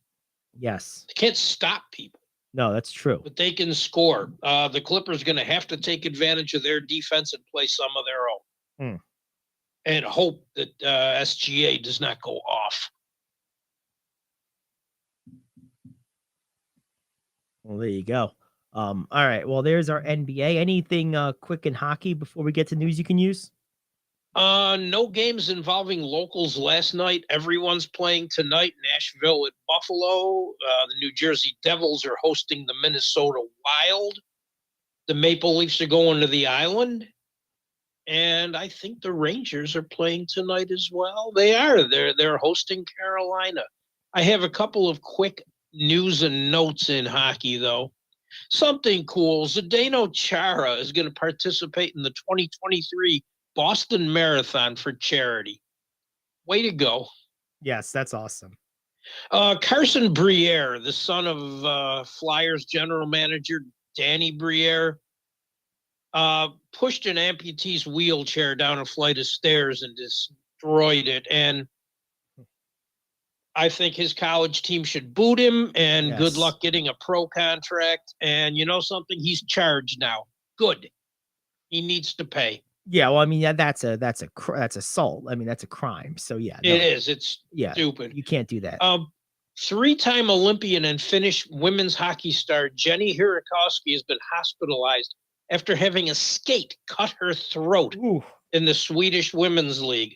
[SPEAKER 1] Yes.
[SPEAKER 2] They can't stop people.
[SPEAKER 1] No, that's true.
[SPEAKER 2] But they can score. The Clippers going to have to take advantage of their defense and play some of their own. And hope that SGA does not go off.
[SPEAKER 1] Well, there you go. All right. Well, there's our NBA. Anything quick in hockey before we get to news you can use?
[SPEAKER 2] No games involving locals last night. Everyone's playing tonight. Nashville at Buffalo. The New Jersey Devils are hosting the Minnesota Wild. The Maple Leafs are going to the Island. And I think the Rangers are playing tonight as well. They are. They're hosting Carolina. I have a couple of quick news and notes in hockey, though. Something cool. Zdeno Chara is going to participate in the 2023 Boston Marathon for charity. Way to go.
[SPEAKER 1] Yes, that's awesome.
[SPEAKER 2] Carson Briere, the son of Flyers general manager Danny Briere, pushed an amputee's wheelchair down a flight of stairs and destroyed it. And I think his college team should boot him, and
[SPEAKER 1] Yes.
[SPEAKER 2] good luck getting a pro contract. And you know something? He's charged now. Good. He needs to pay.
[SPEAKER 1] Yeah, well, I mean, yeah, that's assault. I mean, that's a crime. So yeah,
[SPEAKER 2] It is. It's
[SPEAKER 1] yeah,
[SPEAKER 2] stupid.
[SPEAKER 1] you can't do that.
[SPEAKER 2] Three-time Olympian and Finnish women's hockey star Jenny Hirakowski has been hospitalized after having a skate cut her throat
[SPEAKER 1] Ooh.
[SPEAKER 2] in the Swedish Women's League.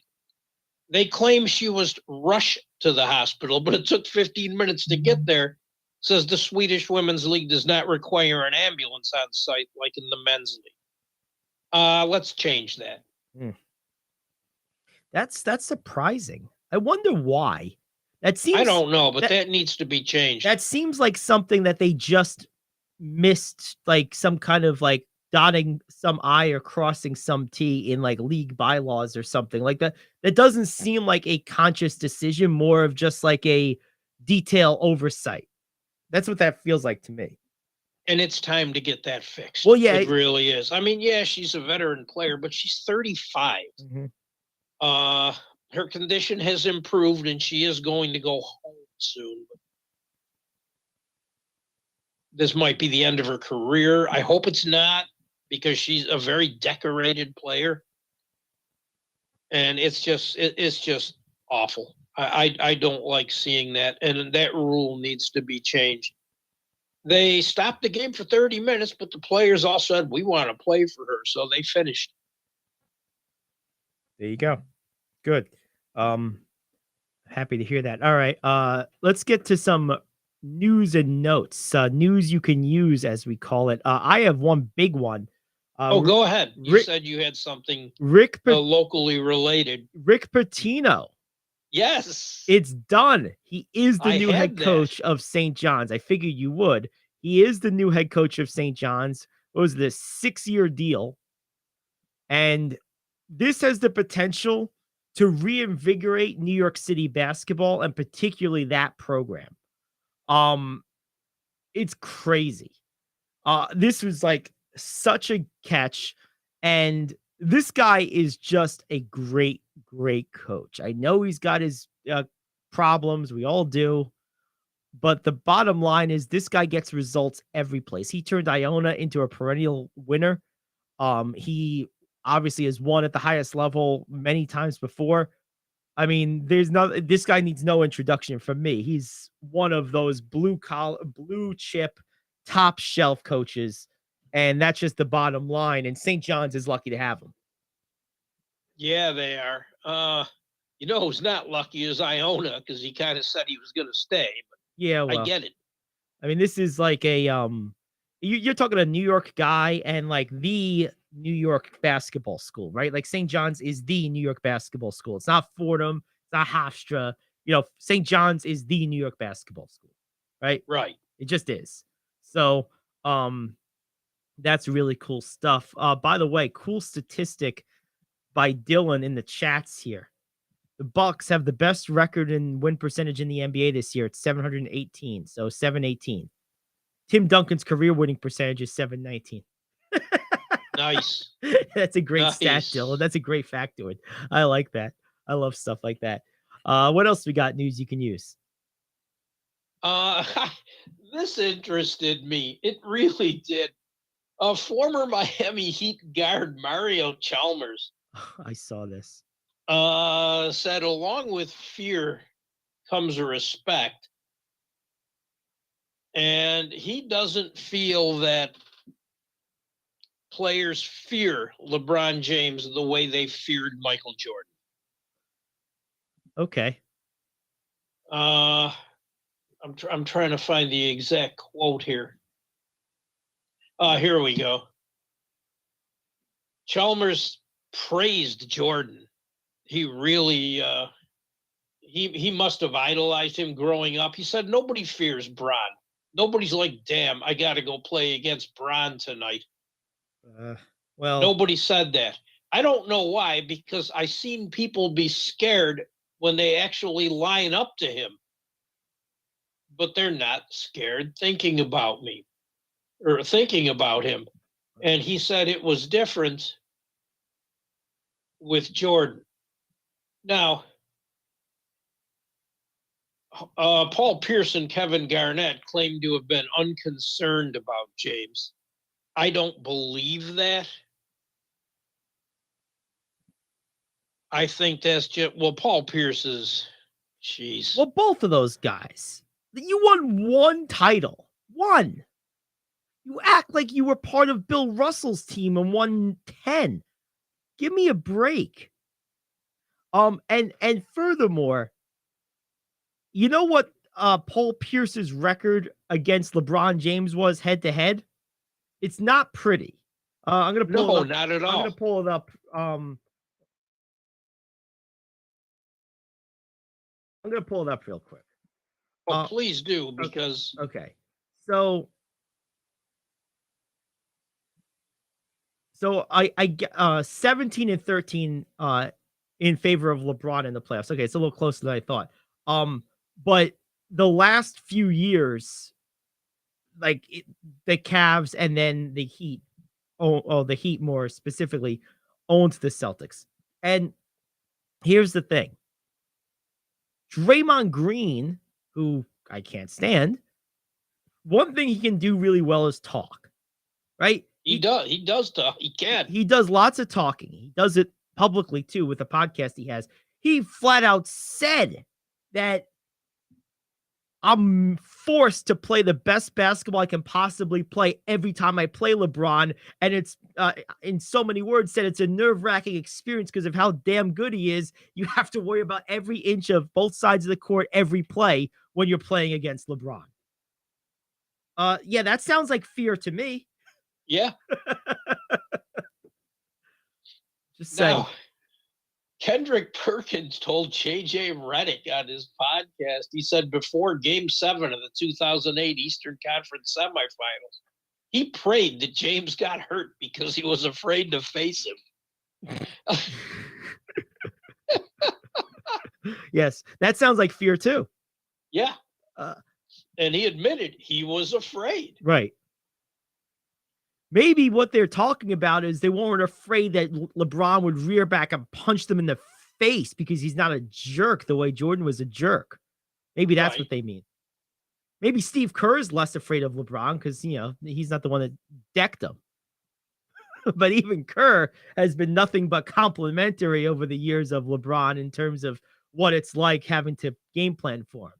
[SPEAKER 2] They claim she was rushed to the hospital, but it took 15 minutes to get there. Says the Swedish Women's League does not require an ambulance on site like in the men's league. Let's change that.
[SPEAKER 1] That's surprising. I wonder why. That seems
[SPEAKER 2] I don't know, but that needs to be changed.
[SPEAKER 1] That seems like something that they just missed, like some kind of like dotting some I or crossing some T in like league bylaws or something like that. That doesn't seem like a conscious decision, more of just like a detail oversight. That's what that feels like to me.
[SPEAKER 2] And it's time to get that fixed.
[SPEAKER 1] Well, yeah.
[SPEAKER 2] It really is. I mean, yeah, she's a veteran player, but she's 35.
[SPEAKER 1] Mhm.
[SPEAKER 2] Her condition has improved and she is going to go home soon. This might be the end of her career. I hope it's not, because she's a very decorated player. And it's just awful. I don't like seeing that. And that rule needs to be changed. They stopped the game for 30 minutes, but the players all said, we want to play for her. So they finished.
[SPEAKER 1] There you go. Good. Happy to hear that. All right. Let's get to some news and notes. News you can use, as we call it. I have one big one.
[SPEAKER 2] Go ahead. You said you had something locally related.
[SPEAKER 1] Rick Pitino.
[SPEAKER 2] Yes.
[SPEAKER 1] It's done. He is the new head coach of St. John's. I figured you would. He is the new head coach of St. John's. It was this 6-year deal. And this has the potential to reinvigorate New York City basketball, and particularly that program. It's crazy. This was like such a catch, and this guy is just a great coach. I know he's got his problems. We all do. But the bottom line is this guy gets results every place. He turned Iona into a perennial winner. He obviously has won at the highest level many times before. I mean, this guy needs no introduction from me. He's one of those blue chip, top shelf coaches. And that's just the bottom line. And St. John's is lucky to have him.
[SPEAKER 2] Yeah, they are. You know who's not lucky is Iona, because he kind of said he was going to stay. But
[SPEAKER 1] yeah, well,
[SPEAKER 2] I get it.
[SPEAKER 1] I mean, this is like a you're talking a New York guy and like the New York basketball school, right? Like St. John's is the New York basketball school. It's not Fordham. It's not Hofstra. You know, St. John's is the New York basketball school, right?
[SPEAKER 2] Right.
[SPEAKER 1] It just is. So, that's really cool stuff. By the way, cool statistic by Dylan in the chats here. The Bucks have the best record in win percentage in the NBA this year. It's 718. So 718. Tim Duncan's career winning percentage is 719.
[SPEAKER 2] Nice.
[SPEAKER 1] That's a great stat, Dylan. That's a great factoid. I like that. I love stuff like that. What else we got news you can use?
[SPEAKER 2] This interested me. It really did. Former Miami Heat guard Mario Chalmers.
[SPEAKER 1] I saw this.
[SPEAKER 2] Said along with fear comes respect. And he doesn't feel that players fear LeBron James the way they feared Michael Jordan.
[SPEAKER 1] Okay.
[SPEAKER 2] I'm trying to find the exact quote here. Here we go. Chalmers praised Jordan. He really, he must have idolized him growing up. He said, nobody fears Bron. Nobody's like, damn, I got to go play against Bron tonight.
[SPEAKER 1] Well,
[SPEAKER 2] Nobody said that. I don't know why, because I seen people be scared when they actually line up to him. But they're not scared thinking about me or thinking about him. And he said it was different with Jordan. Now, Paul Pierce and Kevin Garnett claim to have been unconcerned about James. I don't believe that. I think that's just, well, Paul Pierce is, jeez.
[SPEAKER 1] Well, both of those guys. You won one title. One. You act like you were part of Bill Russell's team and won 10. Give me a break. And furthermore, you know what Paul Pierce's record against LeBron James was head to head? It's not pretty. I'm gonna pull it up.
[SPEAKER 2] Not at all.
[SPEAKER 1] I'm gonna pull it up. I'm gonna pull it up real quick.
[SPEAKER 2] Oh, please do, because
[SPEAKER 1] okay. So I get 17 and 13 in favor of LeBron in the playoffs. Okay, it's a little closer than I thought. But the last few years, like the Cavs and then the Heat, the Heat more specifically, owned the Celtics. And here's the thing. Draymond Green, who I can't stand, one thing he can do really well is talk, right?
[SPEAKER 2] He does talk. He can.
[SPEAKER 1] He does lots of talking. He does it publicly too with the podcast he has. He flat out said that I'm forced to play the best basketball I can possibly play every time I play LeBron. And it's, in so many words, said it's a nerve-wracking experience because of how damn good he is. You have to worry about every inch of both sides of the court, every play when you're playing against LeBron. Yeah, that sounds like fear to me.
[SPEAKER 2] Yeah.
[SPEAKER 1] Just saying.
[SPEAKER 2] Now, Kendrick Perkins told JJ Redick on his podcast, he said before Game 7 of the 2008 Eastern Conference semifinals, he prayed that James got hurt because he was afraid to face him.
[SPEAKER 1] Yes, that sounds like fear too.
[SPEAKER 2] Yeah. And he admitted he was afraid.
[SPEAKER 1] Right. Maybe what they're talking about is they weren't afraid that LeBron would rear back and punch them in the face because he's not a jerk the way Jordan was a jerk. Maybe that's what they mean. Maybe Steve Kerr is less afraid of LeBron because, you know, he's not the one that decked him. But even Kerr has been nothing but complimentary over the years of LeBron in terms of what it's like having to game plan for him.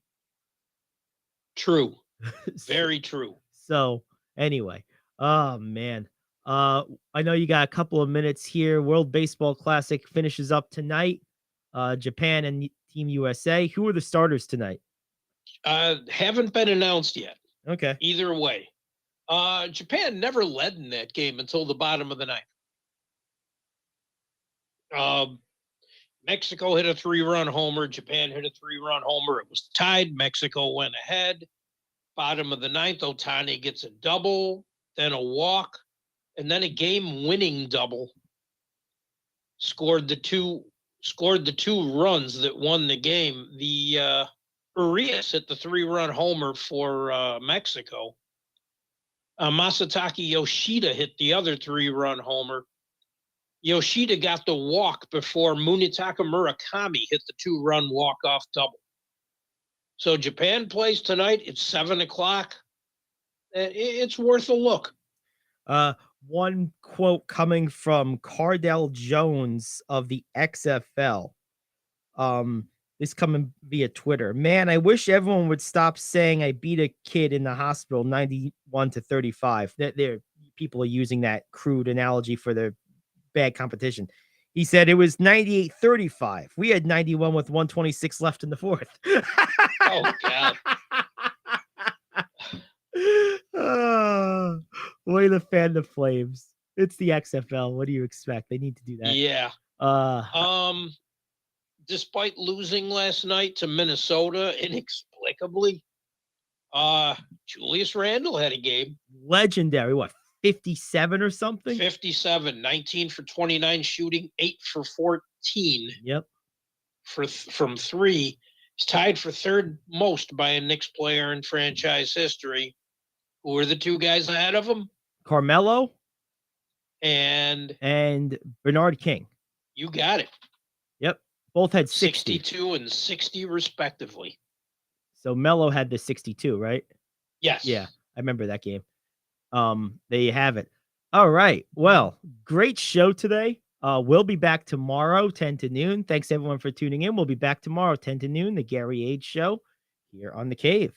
[SPEAKER 2] True. Very true.
[SPEAKER 1] So anyway. Oh, man. I know you got a couple of minutes here. World Baseball Classic finishes up tonight. Japan and Team USA. Who are the starters tonight?
[SPEAKER 2] Haven't been announced yet.
[SPEAKER 1] Okay.
[SPEAKER 2] Either way. Japan never led in that game until the bottom of the ninth. Mexico hit a 3-run homer. Japan hit a 3-run homer. It was tied. Mexico went ahead. Bottom of the ninth, Ohtani gets a double, then a walk, and then a game-winning double. Scored the two runs that won the game. The Urias hit the 3-run homer for Mexico. Masataka Yoshida hit the other 3-run homer. Yoshida got the walk before Munetaka Murakami hit the 2-run walk-off double. So Japan plays tonight. It's 7:00. It's worth a look.
[SPEAKER 1] One quote coming from Cardell Jones of the XFL. This coming via Twitter. Man, I wish everyone would stop saying I beat a kid in the hospital 91-35. There people are using that crude analogy for their bad competition. He said it was 98-35. We had 91 with 126 left in the fourth.
[SPEAKER 2] Oh, God.
[SPEAKER 1] Way to fan the Flames. It's the XFL. What do you expect? They need to do that.
[SPEAKER 2] Yeah. Despite losing last night to Minnesota inexplicably, Julius Randle had a game.
[SPEAKER 1] Legendary. What, 57 or something?
[SPEAKER 2] 57, 19 for 29 shooting, 8 for 14.
[SPEAKER 1] Yep.
[SPEAKER 2] From three. He's tied for third most by a Knicks player in franchise history. Who are the two guys ahead of him?
[SPEAKER 1] Carmelo
[SPEAKER 2] and
[SPEAKER 1] Bernard King.
[SPEAKER 2] You got it.
[SPEAKER 1] Yep. Both had 60.
[SPEAKER 2] 62 and 60 respectively.
[SPEAKER 1] So Melo had the 62, right?
[SPEAKER 2] Yes.
[SPEAKER 1] Yeah, I remember that game. There you have it. All right. Well, great show today. We'll be back tomorrow, 10 to noon. Thanks everyone for tuning in. We'll be back tomorrow, 10 to noon, the Gary Ayd Show here on The Cave.